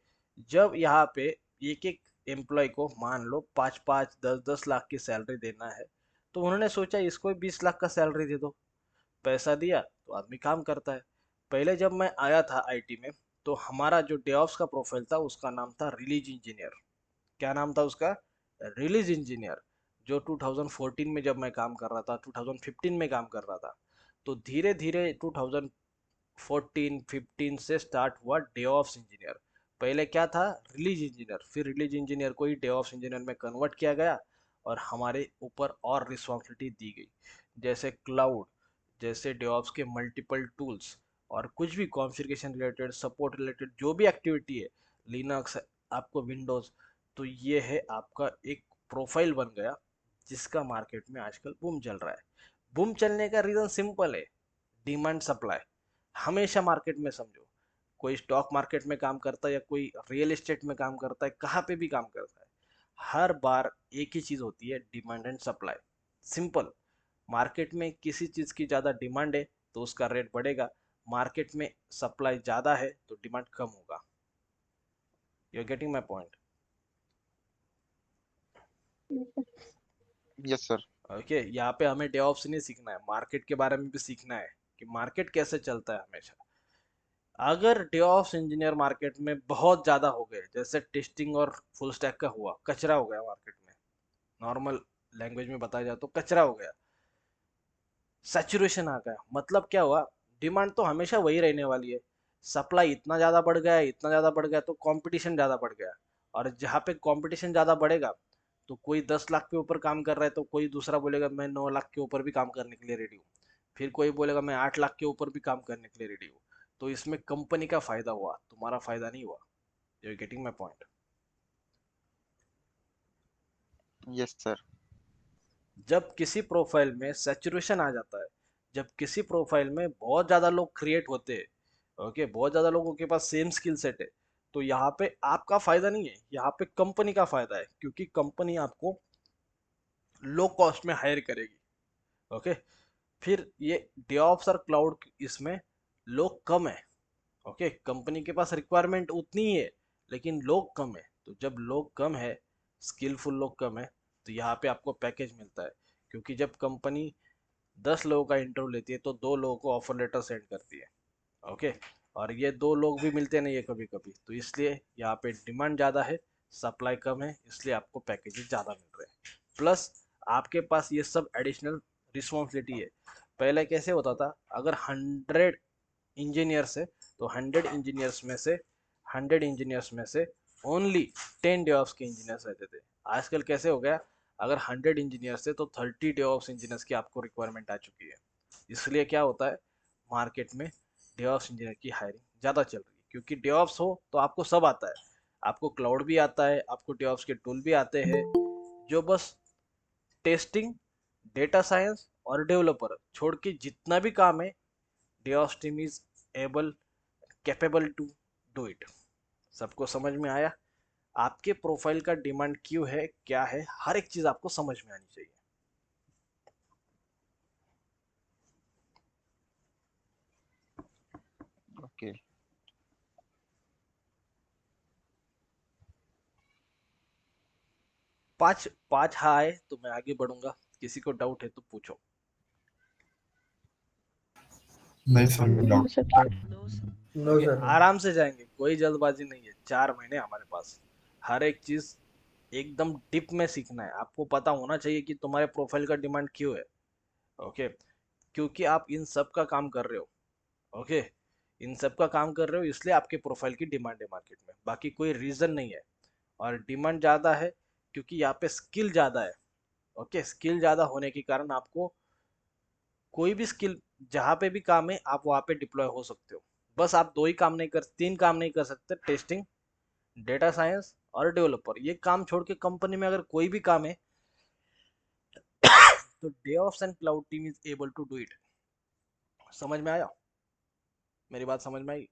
जब यहाँ पे एक एक एम्प्लॉय को मान लो 5-5 10-10 लाख की सैलरी देना है, तो उन्होंने सोचा इसको 20 लाख का सैलरी दे दो। पैसा दिया तो आदमी काम करता है। पहले जब मैं आया था आईटी में, तो हमारा जो डेवऑप्स का प्रोफाइल था उसका नाम था रिलीज इंजीनियर। क्या नाम था उसका? Release engineer. जो 2014 में जब मैं काम कर रहा था, 2015 में काम कर रहा था, तो धीरे धीरे 2014-15 से स्टार्ट हुआ डेवऑप्स इंजीनियर। पहले क्या था? Release engineer. फिर रिलीज इंजीनियर को ही डेवऑप्स इंजीनियर में कन्वर्ट किया गया, और हमारे ऊपर और रिस्पॉन्सिबिलिटी दी गई, जैसे क्लाउड, जैसे डेवऑप्स के मल्टीपल टूल्स, और कुछ भी कॉन्फ़िगरेशन रिलेटेड, सपोर्ट रिलेटेड जो भी एक्टिविटी है, लिनक्स, आपको विंडोज़। तो ये है आपका एक प्रोफाइल बन गया जिसका मार्केट में आजकल बूम चल रहा है। बूम चलने का रीज़न सिंपल है, डिमांड सप्लाई। हमेशा मार्केट में समझो, कोई स्टॉक मार्केट में काम करता है या कोई रियल एस्टेट में काम करता है, कहाँ पे भी काम करता है, हर बार एक ही चीज़ होती है, demand and supply. Simple, market में किसी चीज़ की ज़्यादा डिमांड है तो उसका रेट बढ़ेगा, मार्केट में सप्लाई ज़्यादा है तो डिमांड कम होगा। You are getting my point? Yes, sir. Okay, यहाँ पे हमें डेवऑप्स नहीं सीखना है, मार्केट के बारे में भी सीखना है कि मार्केट कैसे चलता है हमेशा। अगर डेवऑप्स इंजीनियर मार्केट में बहुत ज़्यादा हो गए, जैसे टेस्टिंग और फुल स्टैक का हुआ, कचरा हो गया मार्केट में, नॉर्मल लैंग्वेज में बताया जाए तो कचरा हो गया, सैचुरेशन आ गया, मतलब क्या हुआ, डिमांड तो हमेशा वही रहने वाली है, सप्लाई इतना ज़्यादा बढ़ गया, इतना ज़्यादा बढ़ गया तो कंपटीशन ज़्यादा बढ़ गया, और जहाँ पे कंपटीशन ज़्यादा बढ़ेगा तो कोई 10 लाख के ऊपर काम कर रहा है तो कोई दूसरा बोलेगा मैं 9 लाख के ऊपर भी काम करने के लिए रेडी हूँ, फिर कोई बोलेगा मैं 8 लाख के ऊपर भी काम करने के लिए रेडी हूँ। तो इसमें कंपनी का फायदा हुआ, तुम्हारा फायदा नहीं हुआ। You getting my point? Yes, sir. जब किसी प्रोफाइल में सैचुरेशन आ जाता है, जब किसी प्रोफाइल में बहुत ज़्यादा लोग क्रिएट होते हैं, ओके, बहुत ज़्यादा लोगों के पास सेम स्किल सेट है, तो यहाँ पे आपका फायदा नहीं है, यहाँ पे कंपनी का फायदा है, क्योंकि कंपनी आपको लो कॉस्ट में हायर करेगी। ओके, फिर ये डेवऑप्स और क्लाउड, इसमें लोग कम है। ओके, कंपनी के पास रिक्वायरमेंट उतनी ही है लेकिन लोग कम है, तो जब लोग कम है, स्किलफुल लोग कम है, तो यहाँ पे आपको पैकेज मिलता है, क्योंकि जब कंपनी 10 लोगों का इंटरव्यू लेती है तो 2 लोगों को ऑफर लेटर सेंड करती है। ओके, और ये 2 लोग भी मिलते नहीं है कभी कभी, तो इसलिए यहाँ पे डिमांड ज़्यादा है, सप्लाई कम है, इसलिए आपको पैकेजेस ज़्यादा मिल रहे हैं, प्लस आपके पास ये सब एडिशनल रिस्पॉन्सिबिलिटी है। पहले कैसे होता था, अगर 100 इंजीनियर्स है तो 100 इंजीनियर्स में से ओनली 10 डेवऑप्स के इंजीनियर्स रहते थे। आजकल कैसे हो गया, अगर 100 इंजीनियर्स है तो 30 डेवऑप्स इंजीनियर्स की आपको रिक्वायरमेंट आ चुकी है। इसलिए क्या होता है, मार्केट में डेवऑप्स इंजीनियर की हायरिंग ज़्यादा चल रही है, क्योंकि डेवऑप्स हो तो आपको सब आता है, आपको क्लाउड भी आता है, आपको डेवऑप्स के टूल भी आते हैं, जो बस टेस्टिंग, डेटा साइंस और डेवलपर छोड़ के जितना भी काम है, DevOps team is able, capable to do it. सबको समझ में आया? आपके प्रोफाइल का डिमांड क्यों है, क्या है, हर एक चीज आपको समझ में आनी चाहिए। Okay. पांच पांच हाँ है तो मैं आगे बढ़ूंगा, किसी को डाउट है तो पूछो। नहीं सर, No, sir. ओके, आराम से जाएंगे, कोई जल्दबाजी नहीं है, 4 महीने हमारे पास, हर एक चीज एकदम डिप में सीखना है, आपको पता होना चाहिए कि तुम्हारे प्रोफाइल का डिमांड क्यों है। ओके, क्योंकि आप इन सब का काम कर रहे हो। ओके, इन सब का काम कर रहे हो इसलिए आपके प्रोफाइल की डिमांड है मार्केट में, बाकी कोई रीजन नहीं है। और डिमांड ज़्यादा है क्योंकि यहाँ पे स्किल ज़्यादा है। ओके, स्किल ज़्यादा होने के कारण आपको कोई भी स्किल जहाँ पे भी काम है आप वहाँ पे डिप्लॉय हो सकते हो। बस आप 2 ही काम नहीं कर, 3 काम नहीं कर सकते, टेस्टिंग, डेटा साइंस और डेवलपर, ये काम छोड़ के कंपनी में अगर कोई भी काम है तो DevOps and cloud team is able to do it. समझ में आया? मेरी बात समझ में आई?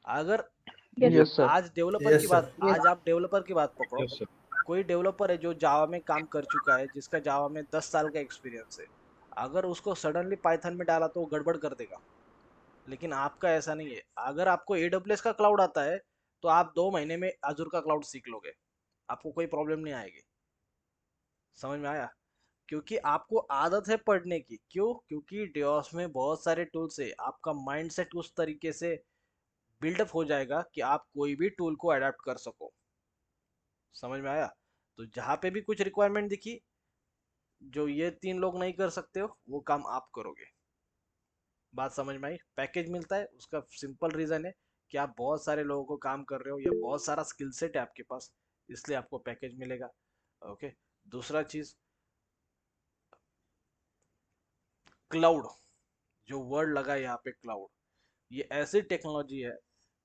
अगर Yes. Yes, sir. आज डेवलपर की बात, आज आप डेवलपर की बात पकड़ो, Yes, sir. कोई डेवलपर है जो जावा में काम कर चुका है, जिसका जावा में 10 साल का एक्सपीरियंस है, अगर उसको सडनली पाइथन में डाला तो वो गड़बड़ कर देगा। लेकिन आपका ऐसा नहीं है, अगर आपको AWS का क्लाउड आता है तो आप 2 महीने में अजूर का क्लाउड सीख लोगे, आपको कोई प्रॉब्लम नहीं आएगी। समझ में आया? क्योंकि आपको आदत है पढ़ने की। क्यों? क्योंकि डेवऑप्स में बहुत सारे टूल्स है, आपका माइंडसेट उस तरीके से बिल्डअप हो जाएगा कि आप कोई भी टूल को अडेप्ट कर सको। समझ में आया? तो जहाँ पे भी कुछ रिक्वायरमेंट दिखी जो ये 3 लोग नहीं कर सकते हो, वो काम आप करोगे। बात समझ में आई? पैकेज मिलता है, उसका सिंपल रीजन है कि आप बहुत सारे लोगों को काम कर रहे हो या बहुत सारा स्किल सेट है आपके पास, इसलिए आपको पैकेज मिलेगा। ओके, दूसरा चीज, क्लाउड, जो वर्ड लगा है यहाँ पे क्लाउड, ये ऐसी टेक्नोलॉजी है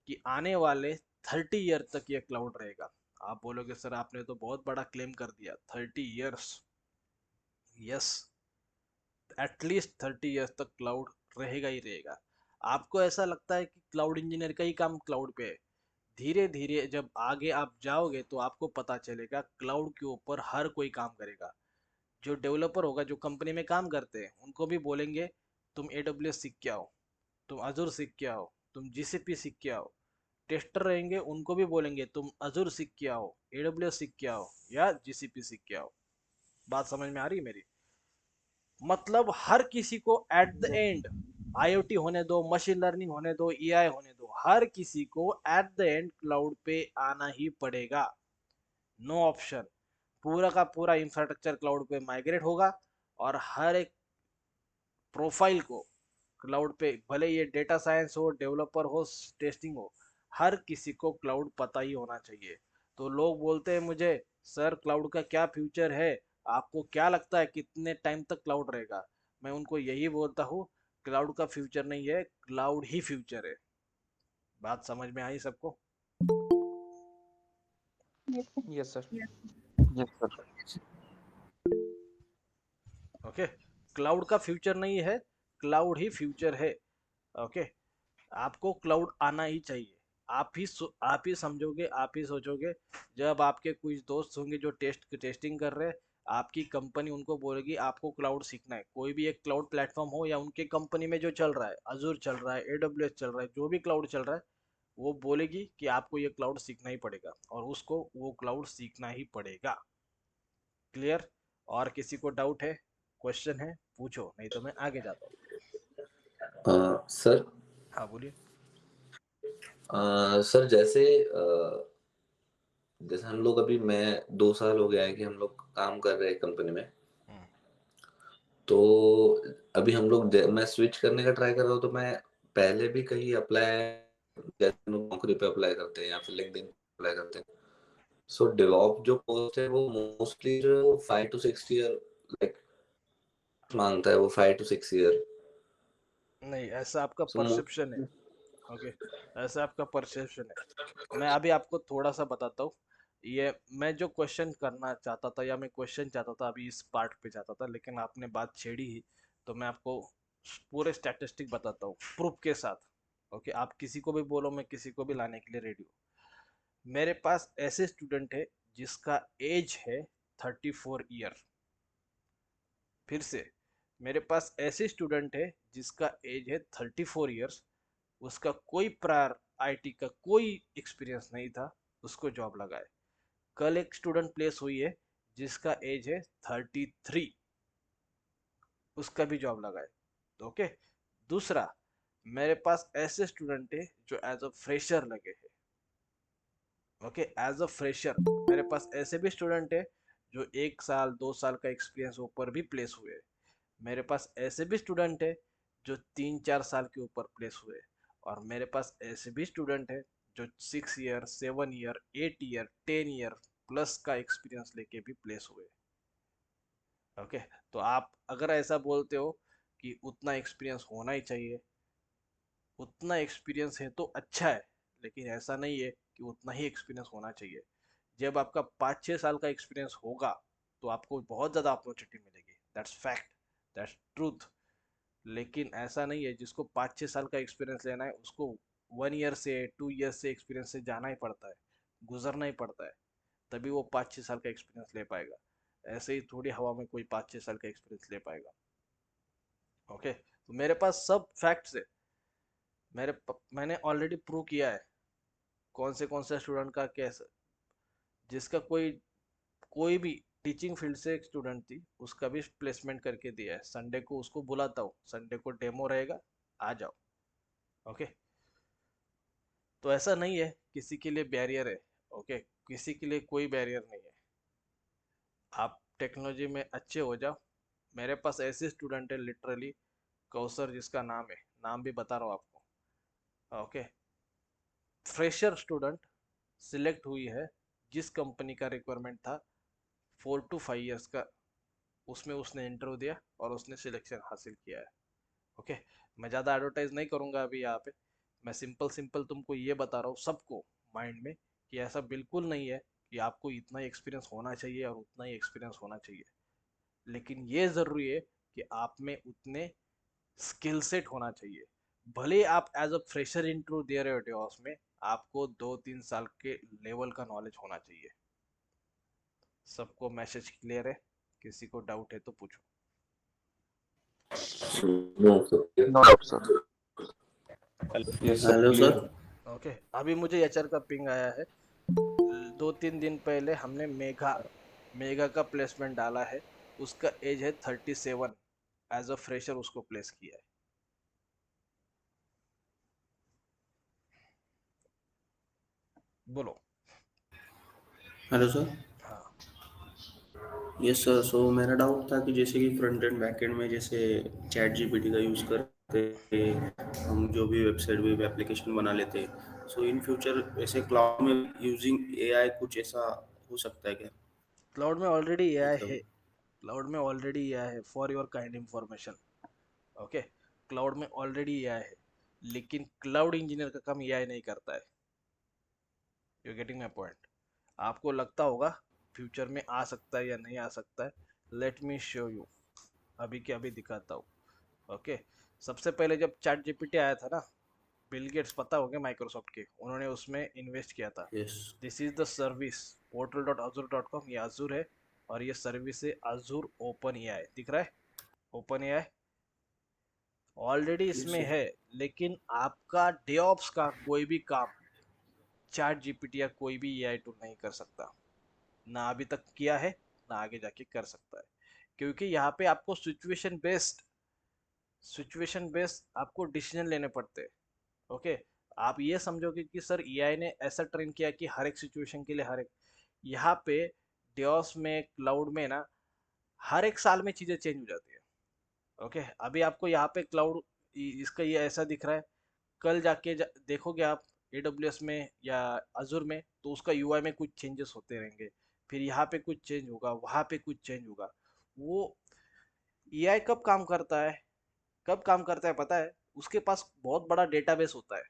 कि आने वाले 30 ईयर तक ये क्लाउड रहेगा। आप बोलोगे सर आपने तो बहुत बड़ा क्लेम कर दिया, 30 ईयर्स, यस, एटलीस्ट 30 ईयर्स तक क्लाउड रहेगा ही रहेगा। आपको ऐसा लगता है कि क्लाउड इंजीनियर का ही काम क्लाउड पे है, धीरे धीरे जब आगे आप जाओगे तो आपको पता चलेगा क्लाउड के ऊपर हर कोई काम करेगा। जो डेवलपर होगा, जो कंपनी में काम करते हैं, उनको भी बोलेंगे तुम AWS सीख के आओ, तुम अजूर सीख के आओ, तुम GCP सीख के आओ। टेस्टर रहेंगे, उनको भी बोलेंगे तुम अजूर सीख के आओ, AWS सीख के आओ या GCP सीख के आओ। बात समझ में आ रही है मेरी? मतलब हर किसी को एट द एंड, IoT होने दो, मशीन लर्निंग होने दो, AI होने दो, हर किसी को एट द एंड क्लाउड पे आना ही पड़ेगा। No option. पूरा का पूरा इंफ्रास्ट्रक्चर क्लाउड पे माइग्रेट होगा और हर एक प्रोफाइल को क्लाउड पे, भले ये डेटा साइंस हो, डेवलपर हो, टेस्टिंग हो, हर किसी को क्लाउड पता ही होना चाहिए। तो लोग बोलते हैं मुझे, सर क्लाउड का क्या फ्यूचर है, आपको क्या लगता है कितने टाइम तक क्लाउड रहेगा? मैं उनको यही बोलता हूँ, क्लाउड का फ्यूचर नहीं है, क्लाउड ही फ्यूचर है। बात समझ में आई सबको? Yes, sir. Yes, sir. Yes, sir. Okay, cloud का फ्यूचर नहीं है, क्लाउड ही फ्यूचर है। ओके, आपको क्लाउड आना ही चाहिए। आप ही समझोगे, आप ही सोचोगे। जब आपके कुछ दोस्त होंगे जो टेस्टिंग कर रहे हैं, आपकी कंपनी उनको बोलेगी आपको क्लाउड सीखना है, कोई भी एक क्लाउड प्लेटफॉर्म हो या उनके कंपनी में जो चल रहा है, अजूर चल रहा है, AWS चल रहा है, जो भी क्लाउड चल रहा है, वो बोलेगी कि आपको ये क्लाउड सीखना ही पड़ेगा और उसको वो क्लाउड सीखना ही पड़ेगा। क्लियर? और किसी को डाउट है, क्वेश्चन है, पूछो, नहीं तो मैं आगे जाता हूँ। सर हाँ बोलिए। सर जैसे जैसे हम लोग अभी मैं 2 साल हो गया है कि हम लोग काम कर रहे हैं कंपनी में। हम्म, तो अभी हम लोग मैं स्विच करने का ट्राई कर रहा हूँ, तो मैं पहले भी कहीं अप्लाई, जैसे हम लोग नौकरी पे अप्लाई करते हैं या फिर लिंक्डइन अप्लाई करते हैं, सो डेवॉप जो पोस्ट है वो मोस्टली जो 5 to 6 ईयर लाइक मांगता है, वो 5 to 6 ईयर। नहीं, ऐसा आपका सो परसेप्शन है। ओके, ऐसा आपका परसेप्शन है। मैं अभी आपको थोड़ा सा बताता हूँ। ये मैं जो क्वेश्चन करना चाहता था, या मैं क्वेश्चन चाहता था अभी इस पार्ट पे चाहता था, लेकिन आपने बात छेड़ी ही, तो मैं आपको पूरे स्टैटिस्टिक बताता हूँ प्रूफ के साथ। ओके, आप किसी को भी बोलो, मैं किसी को भी लाने के लिए रेडी हूँ। मेरे पास ऐसे स्टूडेंट है जिसका एज है 34 ईयर। फिर से, मेरे पास ऐसे स्टूडेंट है जिसका एज है 34 ईयर्स, उसका कोई प्रायर IT का कोई एक्सपीरियंस नहीं था, उसको जॉब लगाए। कल एक स्टूडेंट प्लेस हुई है जिसका एज है 33, उसका भी जॉब लगाए। ओके, दूसरा, मेरे पास ऐसे स्टूडेंट है जो एज अ फ्रेशर लगे हैं। ओके, एज अ फ्रेशर मेरे पास ऐसे भी स्टूडेंट है जो 1 साल 2 साल का एक्सपीरियंस ऊपर भी प्लेस हुए। मेरे पास ऐसे भी स्टूडेंट है जो 3-4 साल के ऊपर प्लेस हुए। और मेरे पास ऐसे भी स्टूडेंट है जो 6 year 7 year 8 year 10 year plus का एक्सपीरियंस लेके भी प्लेस हुए। ओके, तो आप अगर ऐसा बोलते हो कि उतना एक्सपीरियंस होना ही चाहिए, उतना एक्सपीरियंस है तो अच्छा है, लेकिन ऐसा नहीं है कि उतना ही एक्सपीरियंस होना चाहिए। जब आपका 5-6 साल का एक्सपीरियंस होगा तो आपको बहुत ज़्यादा अपॉर्चुनिटी मिलेगी। That's fact, that's truth. लेकिन ऐसा नहीं है, जिसको 5-6 साल का एक्सपीरियंस लेना है उसको 1 ईयर से 2 ईयर से एक्सपीरियंस से जाना ही पड़ता है, गुजरना ही पड़ता है, तभी वो 5-6 साल का एक्सपीरियंस ले पाएगा। ऐसे ही थोड़ी हवा में कोई 5-6 साल का एक्सपीरियंस ले पाएगा। ओके, तो मेरे पास सब फैक्ट्स है। मैंने ऑलरेडी प्रूव किया है कौन से स्टूडेंट का कैसा, जिसका कोई कोई भी टीचिंग फील्ड से एक स्टूडेंट थी, उसका भी प्लेसमेंट करके दिया है। संडे को उसको बुलाता हूँ, संडे को डेमो रहेगा, आ जाओ। ओके, तो ऐसा नहीं है किसी के लिए बैरियर है। ओके, किसी के लिए कोई बैरियर नहीं है। आप टेक्नोलॉजी में अच्छे हो जाओ। मेरे पास ऐसे स्टूडेंट है लिटरली, कौसर जिसका नाम है, नाम भी बता रहा हूँ आपको। ओके, फ्रेशर स्टूडेंट सिलेक्ट हुई है, जिस कंपनी का रिक्वायरमेंट था 4 to 5 ईयर्स का, उसमें उसने इंटरव्यू दिया और उसने सिलेक्शन हासिल किया है। ओके, मैं ज़्यादा एडवर्टाइज नहीं करूँगा अभी यहाँ पे। मैं सिंपल सिंपल तुमको ये बता रहा हूँ सबको माइंड में, कि ऐसा बिल्कुल नहीं है कि आपको इतना ही एक्सपीरियंस होना चाहिए और उतना ही एक्सपीरियंस होना चाहिए। लेकिन ये ज़रूरी है कि आप में उतने स्किल सेट होना चाहिए। भले आप एज अ फ्रेशर इंटरव्यू दे रहे हो डेवॉप्स में, आपको 2-3 साल के लेवल का नॉलेज होना चाहिए। सबको मैसेज क्लियर है? किसी को डाउट है तो पूछो। No, sir. No doubt, sir. Yes, sir. Hello Clear. Sir. Okay, अभी मुझे एचआर का पिंग आया है। 2-3 दिन पहले हमने मेगा का प्लेसमेंट डाला है। उसका एज है 37। एज अ फ्रेशर उसको प्लेस किया है। बोलो। Hello sir. हाँ, यस सर। सो मेरा डाउट था कि जैसे कि फ्रंट एंड बैक एंड में जैसे चैट जीपीटी का यूज़ करते हम जो भी वेबसाइट वेब एप्लीकेशन बना लेते, सो इन फ्यूचर ऐसे क्लाउड में यूजिंग एआई कुछ ऐसा हो सकता है क्या? क्लाउड में ऑलरेडी एआई है। मतलब क्लाउड में ऑलरेडी एआई है, for your kind information. Okay, cloud में ऑलरेडी एआई है, लेकिन क्लाउड इंजीनियर का काम एआई नहीं करता है। You getting my point? आपको लगता होगा फ्यूचर में आ सकता है या नहीं आ सकता है। Let me show you. अभी के अभी दिखाता हूँ। ओके, सबसे पहले जब चैट जीपीटी आया था ना, बिल गेट्स पता हो गया माइक्रोसॉफ्ट के, उन्होंने उसमें इन्वेस्ट किया था। Yes. This is the service portal.azure.com। ये अजूर है और ये सर्विस है अजूर ओपन एआई। दिख रहा है ओपन एआई ऑलरेडी यस इसमें सर। है। लेकिन आपका डेऑप्स का कोई भी काम चैट जीपीटी या कोई भी एआई टूल नहीं कर सकता। ना अभी तक किया है, ना आगे जाके कर सकता है। क्योंकि यहाँ पे आपको सिचुएशन बेस्ड आपको डिसीजन लेने पड़ते हैं। ओके, आप ये समझोगे कि सर एआई ने ऐसा ट्रेन किया कि हर एक सिचुएशन के लिए हर एक, यहाँ पे डेओस में क्लाउड में ना हर एक साल में चीज़ें चेंज हो जाती है। ओके, अभी आपको यहाँ पे क्लाउड इसका ये ऐसा दिख रहा है, कल जाके देखोगे आप AWS में या अजूर में, तो उसका यूआई में कुछ चेंजेस होते रहेंगे। फिर यहाँ पे कुछ चेंज होगा, वहाँ पे कुछ चेंज होगा। वो एआई कब काम करता है पता है? उसके पास बहुत बड़ा डेटाबेस होता है।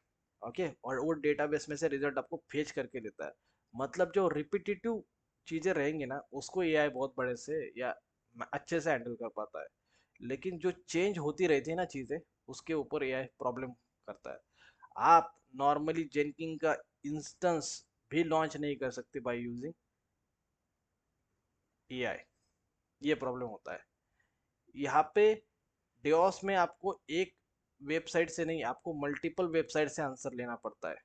ओके, और वो डेटाबेस में से रिजल्ट आपको फेच करके देता है। मतलब जो रिपीटेटिव चीजें रहेंगी ना, उसको एआई बहुत बड़े से या अच्छे से हैंडल कर पाता है। लेकिन जो चेंज होती रहती है ना चीजें, उसके ऊपर एआई प्रॉब्लम करता है। आप नॉर्मली जेनकिन का इंस्टेंस भी लॉन्च नहीं कर सकते बाय यूजिंग एआई। ये प्रॉब्लम होता है यहाँ पे। डेओस में आपको एक वेबसाइट से नहीं, आपको मल्टीपल वेबसाइट से आंसर लेना पड़ता है,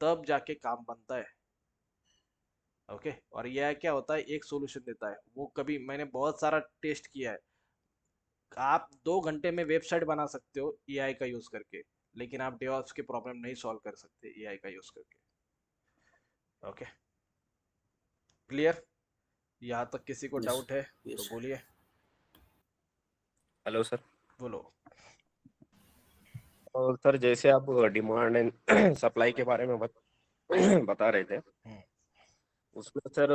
तब जाके काम बनता है। ओके, और यह क्या होता है, एक सॉल्यूशन देता है। वो कभी मैंने बहुत सारा टेस्ट किया है। आप 2 घंटे में वेबसाइट बना सकते हो एआई का यूज करके, लेकिन आप डेओस के प्रॉब्लम नहीं सॉल्व कर सकते एआई का यूज करके। Okay, clear? यहाँ तक किसी को यस। डाउट है तो यस। बोलिए। Hello sir. बोलो। और सर जैसे आप डिमांड एंड सप्लाई के बारे में बता रहे थे, हम्म, उसमें सर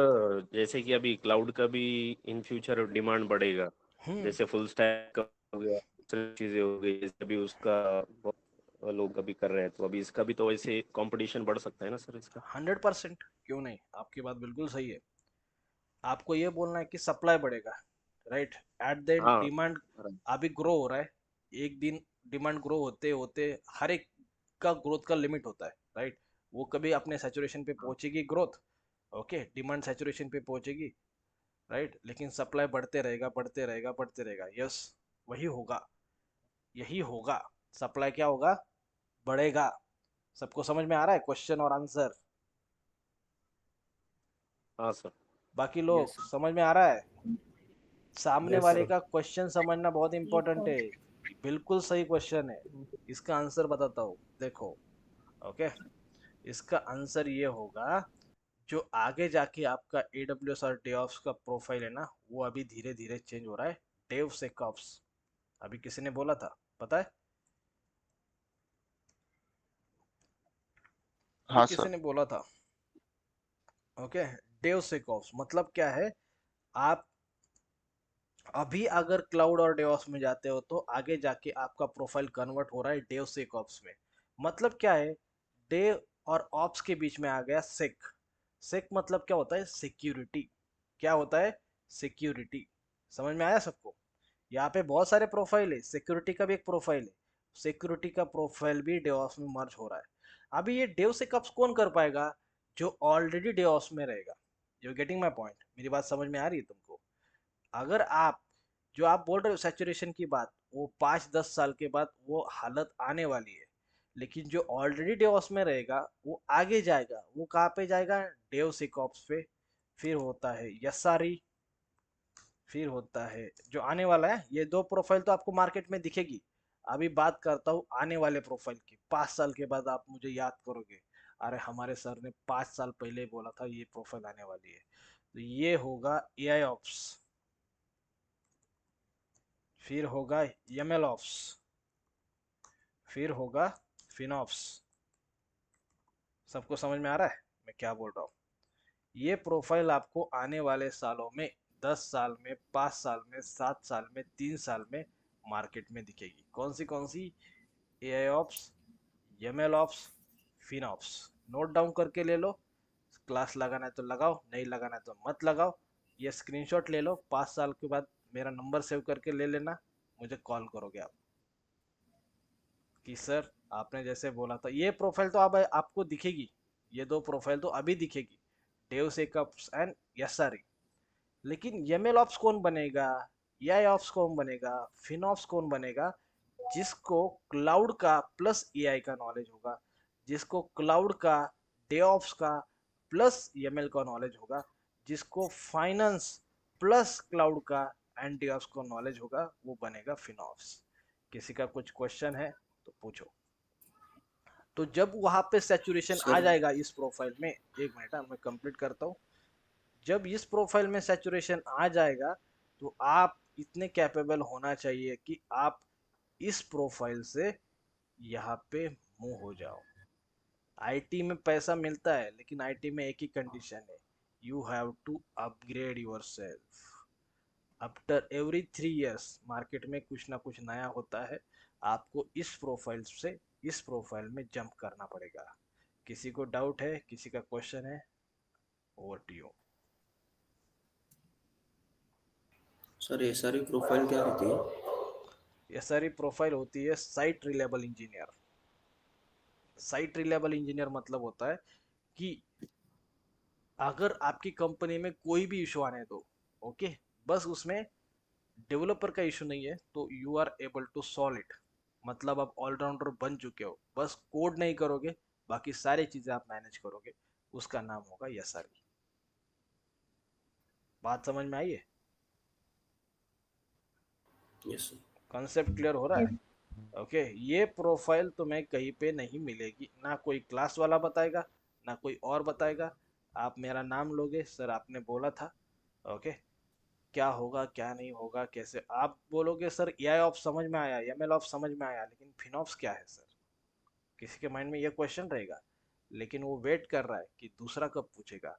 जैसे कि अभी क्लाउड का भी इन फ्यूचर डिमांड बढ़ेगा, हम्म, जैसे फुल स्टैक हो गया, दूसरी चीजें हो गई, जैसे अभी उसका बहुत लोग अभी कर रहे हैं, तो अभी इसका भी तो वैसे कंपटीशन बढ़ सकता है ना सर इसका? 100%। क्यों नहीं, आपकी बात बिल्कुल सही है। आपको ये बोलना है कि सप्लाई बढ़ेगा, राइट? एट द एंड हाँ। डिमांड अभी ग्रो हो रहा है। एक दिन डिमांड ग्रो होते होते हर एक का ग्रोथ का लिमिट होता है, राइट? वो कभी अपने सैचुरेशन पे पहुंचेगी ग्रोथ। ओके, डिमांड सैचुरेशन पे पहुंचेगी, राइट? लेकिन सप्लाई बढ़ते रहेगा, बढ़ते रहेगा, बढ़ते रहेगा। यस, वही होगा, यही होगा। सप्लाई क्या होगा? बढ़ेगा। सबको समझ में आ रहा है क्वेश्चन और आंसर? हाँ सर। बाकी यस लोग सर। समझ में आ रहा है? सामने Yes, वाले sir. का क्वेश्चन समझना बहुत Yes, इंपॉर्टेंट sir. है। बिल्कुल सही क्वेश्चन है। इसका आंसर बताता हूँ, देखो। ओके, इसका आंसर ये होगा, जो आगे जाके आपका AWS और डेवऑप्स का प्रोफाइल है ना, वो अभी धीरे धीरे चेंज हो रहा है। डेवसेकऑप्स, अभी किसी ने बोला था, पता है? अभी हाँ किसी सर। ने बोला था। ओके, डेवसेकऑप्स मतलब क्या है? आप अभी अगर क्लाउड और डेवऑप्स में जाते हो तो आगे जाके आपका प्रोफाइल कन्वर्ट हो रहा है डेवसेकऑप्स में। मतलब क्या है? डेव और ऑप्स के बीच में आ गया सेक। सेक मतलब क्या होता है? सिक्योरिटी। क्या होता है? सिक्योरिटी। समझ में आया सबको? यहाँ पे बहुत सारे प्रोफाइल है, सिक्योरिटी का भी एक प्रोफाइल है। सिक्योरिटी का प्रोफाइल भी डेवऑप्स में मर्ज हो रहा है। अभी ये डेवसेकऑप्स कौन कर पाएगा? जो ऑलरेडी डेवऑप्स में रहेगा। You getting my point? मेरी बात समझ में आ रही है तुमको? अगर आप जो आप बोल रहे हो सैचुरेशन की बात, वो 5-10 साल के बाद वो हालत आने वाली है, लेकिन जो ऑलरेडी डेवॉप्स में रहेगा वो आगे जाएगा। वो कहाँ पे जाएगा? डेवसिकऑप्स पे। फिर होता है यसारी, फिर होता है जो आने वाला है। ये दो प्रोफाइल तो आपको मार्केट में दिखेगी। अभी बात करता हूँ आने वाले प्रोफाइल की। 5 साल के बाद आप मुझे याद करोगे, अरे हमारे सर ने 5 साल पहले बोला था ये प्रोफाइल आने वाली है। तो ये होगा एआई ऑप्स, फिर होगा एमएल ऑप्स, फिर होगा फिनॉप्स। सबको समझ में आ रहा है मैं क्या बोल रहा हूँ? ये प्रोफाइल आपको आने वाले सालों में, 10 साल में, 5 साल में, 7 साल में, 3 साल में मार्केट में दिखेगी। कौन सी? AI ops, ML ops, FinOps. Note down करके ले लो। क्लास लगाना है तो लगाओ, नहीं लगाना है तो मत लगाओ। ये स्क्रीनशॉट ले लो, 5 साल के बाद मेरा नंबर सेव करके ले लेना, मुझे कॉल करोगे आप कि सर आपने जैसे बोला था। ये प्रोफाइल तो अब आपको दिखेगी, ये दो प्रोफाइल तो अभी दिखेगी, डेवसेकअप्स एंड यसारी। लेकिन एमएल ऑप्स कौन बनेगा, एआई ऑप्स कौन बनेगा, फिनऑप्स कौन बनेगा? जिसको क्लाउड का प्लस एआई का नॉलेज होगा, जिसको क्लाउड का, डेऑप्स का प्लस एमएल का नॉलेज होगा, जिसको फाइनेंस प्लस क्लाउड का एंड डेऑप्स का नॉलेज होगा, वो बनेगा फिनऑप्स। किसी का कुछ क्वेश्चन है तो पूछो। तो जब वहां पे सैचुरेशन आ सर जाएगा इस प्रोफाइल में, एक मिनट मैं कंप्लीट करता हूँ। जब इस प्रोफाइल में सैचुरेशन आ जाएगा तो आप इतने कैपेबल होना चाहिए कि आप इस प्रोफाइल से यहाँ पे मूव हो जाओ। आईटी में पैसा मिलता है, लेकिन आईटी में एक ही कंडीशन है, you have to upgrade yourself. After every 3 years market में कुछ ना कुछ नया होता है। आपको इस प्रोफाइल से इस प्रोफाइल में जंप करना पड़ेगा। किसी को डाउट है, किसी का क्वेश्चन है? Over to you. सर ये सारी प्रोफाइल क्या रहती है? ये सारी प्रोफाइल होती है site reliable engineer. Site reliable engineer मतलब होता है कि अगर आपकी कंपनी में कोई भी इशू आने दो, ओके, बस उसमें डेवलपर का इशू नहीं है तो you are able to solve it. मतलब आप ऑलराउंडर बन चुके हो, बस कोड नहीं करोगे, बाकी सारी चीजें आप मैनेज करोगे। उसका नाम होगा एसआरई। बात समझ में आई है? Yes sir. कॉन्सेप्ट क्लियर हो रहा Yes. है? ओके। ये प्रोफाइल तुम्हें कहीं पे नहीं मिलेगी, ना कोई क्लास वाला बताएगा, ना कोई और बताएगा। आप मेरा नाम लोगे, सर आपने बोला था, ओके, क्या होगा क्या नहीं होगा कैसे, आप बोलोगे सर एआई ऑप्स समझ में आया, एमएल ऑप्स समझ में आया, लेकिन फिनऑप्स क्या है सर? किसी के माइंड में ये क्वेश्चन रहेगा। लेकिन वो वेट कर रहा है कि दूसरा कब पूछेगा।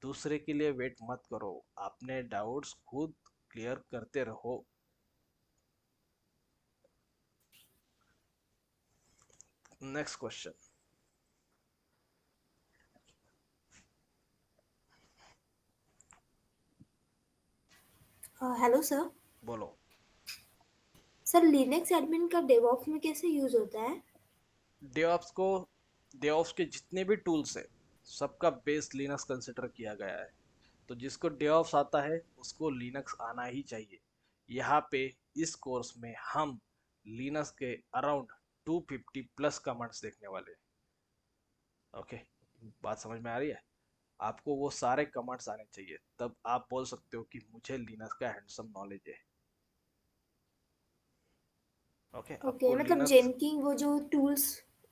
दूसरे के लिए वेट मत करो, अपने डाउट्स खुद क्लियर करते रहो। Next question hello sir. बोलो। सर लिनक्स एडमिन का डेवऑप्स में कैसे यूज होता है? डेवऑप्स को, डेवऑप्स के जितने भी टूल्स है सबका बेस लिनक्स कंसिडर किया गया है। तो जिसको डेवऑप्स आता है उसको लिनक्स आना ही चाहिए। यहाँ पे इस कोर्स में हम लिनक्स के अराउंड 250 प्लस कमांड्स देखने वाले हैं। ओके, बात समझ में आ रही है? आपको वो सारे कमांड्स आने चाहिए, तब आप बोल सकते हो कि मुझे लिनक्स का हैंडसम नॉलेज है। ओके, ओके, आपको मतलब लिनक्स, जेनकिंग वो जो टूल्स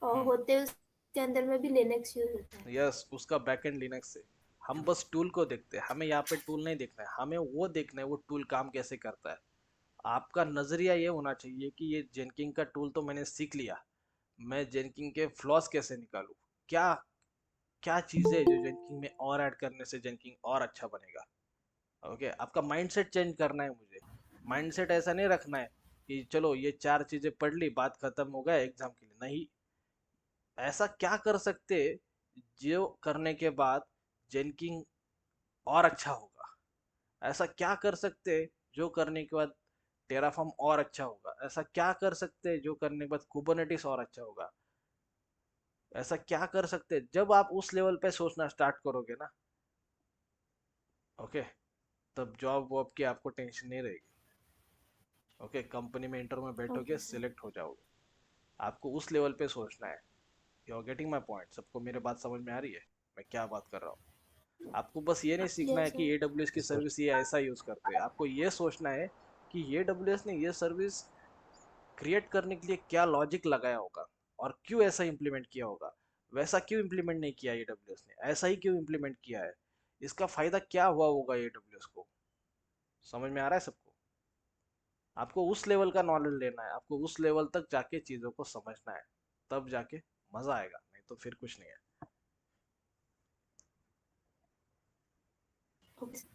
होते हैं उसके अंदर में भी लिनक्स यूज होता है? यस, उसका बैकएंड लिनक्स है। हम बस टूल को देखते हैं, हमें यहाँ पे टूल नहीं देखना है, हमें वो देखना है वो टूल काम कैसे करता है। आपका नजरिया ये होना चाहिए कि ये जेनकिंग का टूल तो मैंने सीख लिया, मैं जेनकिंग के फ्लॉस कैसे निकालूं, क्या क्या चीजें है जो जेनकिंग में और ऐड करने से जेनकिंग और अच्छा बनेगा। ओके, आपका माइंडसेट चेंज करना है मुझे। माइंडसेट ऐसा नहीं रखना है कि चलो ये 4 चीजें पढ़ ली, बात खत्म हो गया एग्जाम के लिए, नहीं। ऐसा क्या कर सकते जो करने के बाद जेनकिंग और अच्छा होगा? ऐसा क्या कर सकते जो करने के बाद टेराफॉर्म और अच्छा होगा? ऐसा क्या कर सकते जो करने के बाद कुबरनेटिस और अच्छा होगा? ऐसा क्या कर सकते? जब आप उस लेवल पे सोचना स्टार्ट करोगे ना, ओके, तब जॉब वॉब की आपको टेंशन नहीं रहेगी। ओके, कंपनी में इंटरव्यू में बैठोगे, Okay, sir. सिलेक्ट हो जाओगे। आपको उस लेवल पे सोचना है। You are getting my point? सबको मेरे बात समझ में आ रही है मैं क्या बात कर रहा हूँ? आपको बस ये नहीं सीखना है Yes, कि sir. AWS की सर सर्विस ये ऐसा यूज करते हैं। आपको ये सोचना है कि AWS ने ये सर्विस क्रिएट करने के लिए क्या लॉजिक लगाया होगा और क्यों ऐसा इम्प्लीमेंट किया होगा। वैसा क्यों इम्प्लीमेंट नहीं किया AWS ने, ऐसा ही क्यों इम्प्लीमेंट किया है, इसका फायदा क्या हुआ होगा AWS को। समझ में आ रहा है सबको? आपको उस लेवल का नॉलेज लेना है, आपको उस लेवल तक जाके चीज़ों को समझना है, तब जाके मज़ा आएगा, नहीं तो फिर कुछ नहीं है। Okay, sir.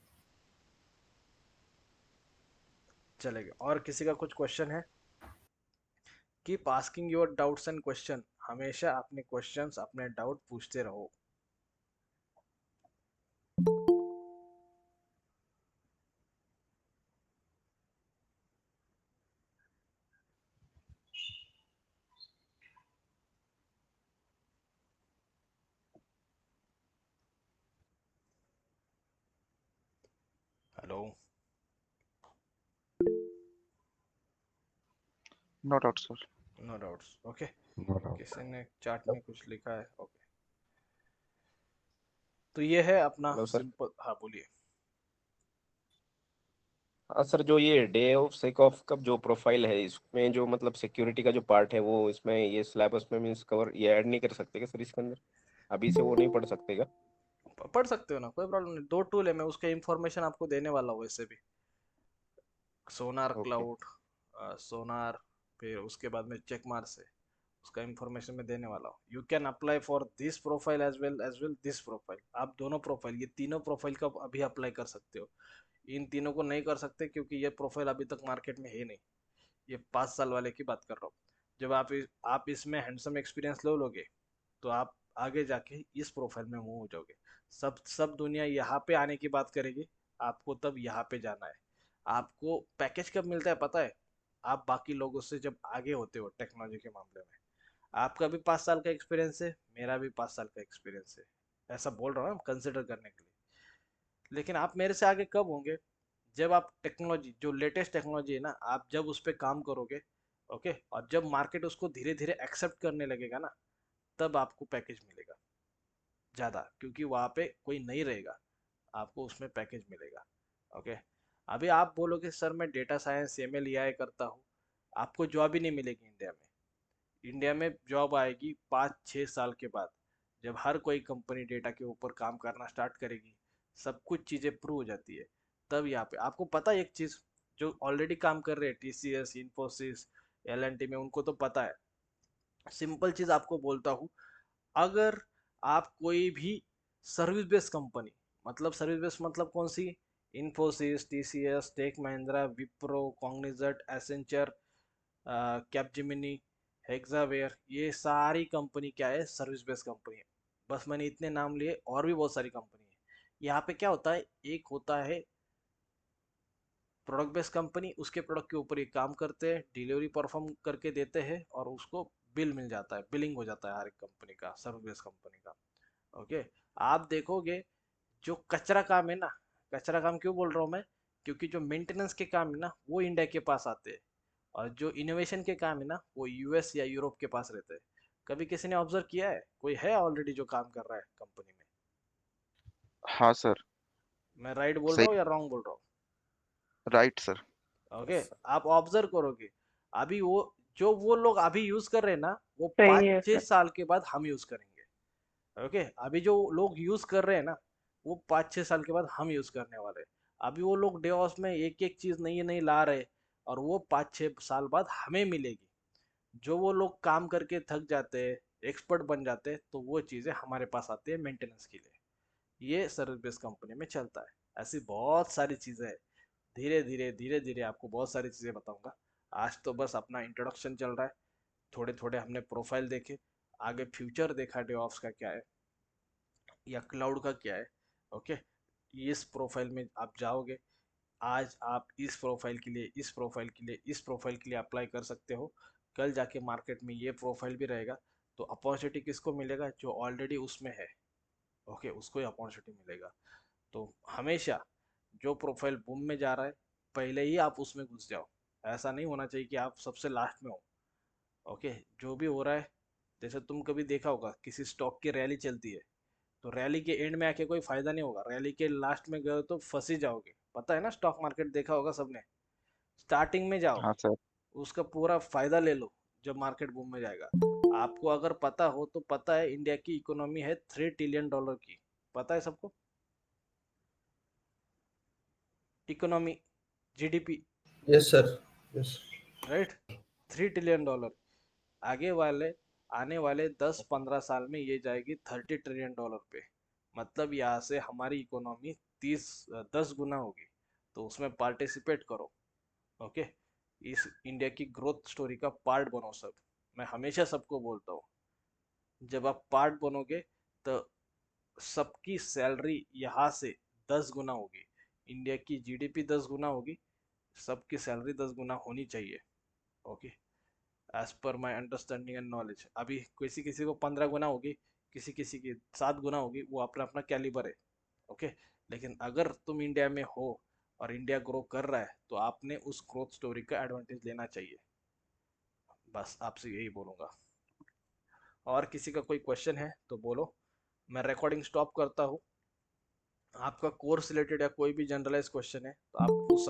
चलेगा। और किसी का कुछ क्वेश्चन है? Keep asking your doubts and question. हमेशा अपने क्वेश्चंस अपने डाउट पूछते रहो। Hello? No doubt, sir. No doubts? Okay. No doubt. किसी ने चैट में कुछ लिखा है? ओके, तो ये है अपना हेलो सर। सिंपल। हाँ बोलिए। हाँ सर, जो ये डे ऑफ सेक ऑफ का जो प्रोफाइल है, इसमें जो मतलब सिक्योरिटी का जो पार्ट है, वो इसमें ये सिलेबस में मीन्स कवर ये ऐड नहीं कर सकते क्या सर इसके अंदर? अभी से वो नहीं पढ़ सकते क्या? पढ़ सकते हो ना, कोई प्रॉब्लम नहीं। 2 टूल है, मैं उसका इंफॉर्मेशन आपको देने वाला हूँ वैसे भी। सोनार ओके। क्लाउड, सोनार, फिर उसके बाद में चेकमार से उसका इंफॉर्मेशन मैं देने वाला हूँ। You can apply for this profile as well this profile. आप दोनों प्रोफाइल, ये तीनों प्रोफाइल का अभी अप्लाई कर सकते हो। इन तीनों को नहीं कर सकते क्योंकि ये प्रोफाइल अभी तक मार्केट में है नहीं। ये 5 साल वाले की बात कर रहा हूँ। जब आप इसमें हैंडसम एक्सपीरियंस ले लोगे तो आप आगे जाके इस प्रोफाइल में मूव हो जाओगे। सब दुनिया यहाँ पे आने की बात करेगी, आपको तब यहाँ पे जाना है। आपको पैकेज कब मिलता है पता है? आप बाकी लोगों से जब आगे होते हो टेक्नोलॉजी के मामले में। आपका भी 5 साल का एक्सपीरियंस है, मेरा भी 5 साल का एक्सपीरियंस है। ऐसा बोल रहा हूँ कंसिडर करने के लिए। लेकिन आप मेरे से आगे कब होंगे? जब आप टेक्नोलॉजी, जो लेटेस्ट टेक्नोलॉजी है ना, आप जब उस पर काम करोगे। ओके, और जब मार्केट उसको धीरे धीरे एक्सेप्ट करने लगेगा ना, तब आपको पैकेज मिलेगा ज़्यादा, क्योंकि वहाँ पे कोई नहीं रहेगा, आपको उसमें पैकेज मिलेगा। ओके। अभी आप बोलोगे सर मैं डेटा साइंस ML AI करता हूँ, आपको जॉब ही नहीं मिलेगी इंडिया में। इंडिया में जॉब आएगी 5-6 साल के बाद, जब हर कोई कंपनी डेटा के ऊपर काम करना स्टार्ट करेगी, सब कुछ चीज़ें प्रूव हो जाती है। तब यहाँ पे आपको पता है एक चीज़, जो ऑलरेडी काम कर रहे हैं TCS, इन्फोसिस, L&T में, उनको तो पता है। सिंपल चीज़ आपको बोलता हूँ, अगर आप कोई भी सर्विस बेस्ड कंपनी, मतलब सर्विस बेस्ड मतलब कौन सी? Infosys, TCS, Tech Mahindra, Wipro, Cognizant, Accenture, Capgemini, Hexaware, ये सारी कंपनी क्या है? सर्विस बेस्ड कंपनी है। बस मैंने इतने नाम लिए, और भी बहुत सारी कंपनी है। यहाँ पे क्या होता है, एक होता है प्रोडक्ट बेस्ड कंपनी, उसके प्रोडक्ट के ऊपर ये काम करते हैं, डिलीवरी परफॉर्म करके देते हैं, और उसको बिल मिल जाता है, बिलिंग हो जाता है हर एक कंपनी का, सर्विस बेस्ड कंपनी का। ओके। आप देखोगे जो कचरा काम है ना, कचरा काम क्यों बोल रहा हूँ मैं? क्योंकि जो मेंटेनेंस के काम है ना, वो इंडिया के पास आते हैं, और जो इनोवेशन के काम है ना, वो US या यूरोप के पास रहते हैं। कभी किसी ने ऑब्जर्व किया है? कोई है ऑलरेडी जो काम कर रहा है कंपनी में? हाँ सर। मैं राइट बोल सही। रहा हूँ या रॉन्ग बोल रहा हूँ? Right sir. ओके। आप ऑब्जर्व करोगे, अभी वो जो वो लोग अभी यूज कर रहे हैं ना, वो सही पाँच है छह सर। साल के बाद हम यूज करेंगे। ओके। अभी जो लोग यूज कर रहे हैं ना, वो 5-6 साल के बाद हम यूज करने वाले हैं। अभी वो लोग डेवॉप्स में एक एक चीज नई नई ला रहे हैं, और वो 5-6 साल बाद हमें मिलेगी। जो वो लोग काम करके थक जाते हैं, एक्सपर्ट बन जाते हैं, तो वो चीज़ें हमारे पास आती है मेंटेनेंस के लिए। ये सर्विस बेस्ड कंपनी में चलता है। ऐसी बहुत सारी चीज़ें हैं। धीरे धीरे आपको बहुत सारी चीज़ें बताऊंगा। आज तो बस अपना इंट्रोडक्शन चल रहा है, थोड़े थोड़े हमने प्रोफाइल देखे, आगे फ्यूचर देखा डेवऑप्स का क्या है या क्लाउड का क्या है। ओके। इस प्रोफाइल में आप जाओगे, आज आप इस प्रोफाइल के लिए, इस प्रोफाइल के लिए, इस प्रोफाइल के लिए अप्लाई कर सकते हो। कल जाके मार्केट में ये प्रोफाइल भी रहेगा, तो अपॉर्चुनिटी किसको मिलेगा? जो ऑलरेडी उसमें है। ओके, उसको ही अपॉर्चुनिटी मिलेगा। तो हमेशा जो प्रोफाइल बूम में जा रहा है पहले ही आप उसमें घुस जाओ। ऐसा नहीं होना चाहिए कि आप सबसे लास्ट में हो। ओके, जो भी हो रहा है, जैसे तुम कभी देखा होगा किसी स्टॉक की रैली चलती है तो रैली के एंड में आके कोई फायदा नहीं होगा, रैली के लास्ट में गए तो फंस ही जाओगे। पता है ना, स्टॉक मार्केट देखा होगा सबने। स्टार्टिंग में जाओ, हाँ सर। उसका पूरा फायदा ले लो जब मार्केट बूम में जाएगा। आपको अगर पता हो तो पता है इंडिया की इकोनॉमी है $3 ट्रिलियन की, पता है सबको? Economy, GDP, yes sir. Yes. Right, $3 trillion. आगे वाले आने वाले 10-15 साल में ये जाएगी $30 ट्रिलियन पे। मतलब यहाँ से हमारी इकोनॉमी 10 गुना होगी। तो उसमें पार्टिसिपेट करो। ओके, इस इंडिया की ग्रोथ स्टोरी का पार्ट बनो सब। मैं हमेशा सबको बोलता हूँ, जब आप पार्ट बनोगे तो सबकी सैलरी यहाँ से 10 गुना होगी, इंडिया की जीडीपी 10 गुना होगी, सबकी सैलरी 10 गुना होनी चाहिए। Okay, as per my understanding and knowledge. अभी किसी किसी को 15 गुना होगी, किसी किसी की 7 गुना होगी, वो अपना अपना कैलिबर है। ओके, लेकिन अगर तुम इंडिया में हो और इंडिया ग्रो कर रहा है तो आपने उस ग्रोथ स्टोरी का एडवांटेज लेना चाहिए। बस आपसे यही बोलूँगा। और किसी का कोई क्वेश्चन है तो बोलो, मैं रिकॉर्डिंग स्टॉप करता हूँ। आपका कोर्स रिलेटेड या कोई भी जनरलाइज क्वेश्चन है तो आप पूछ सकते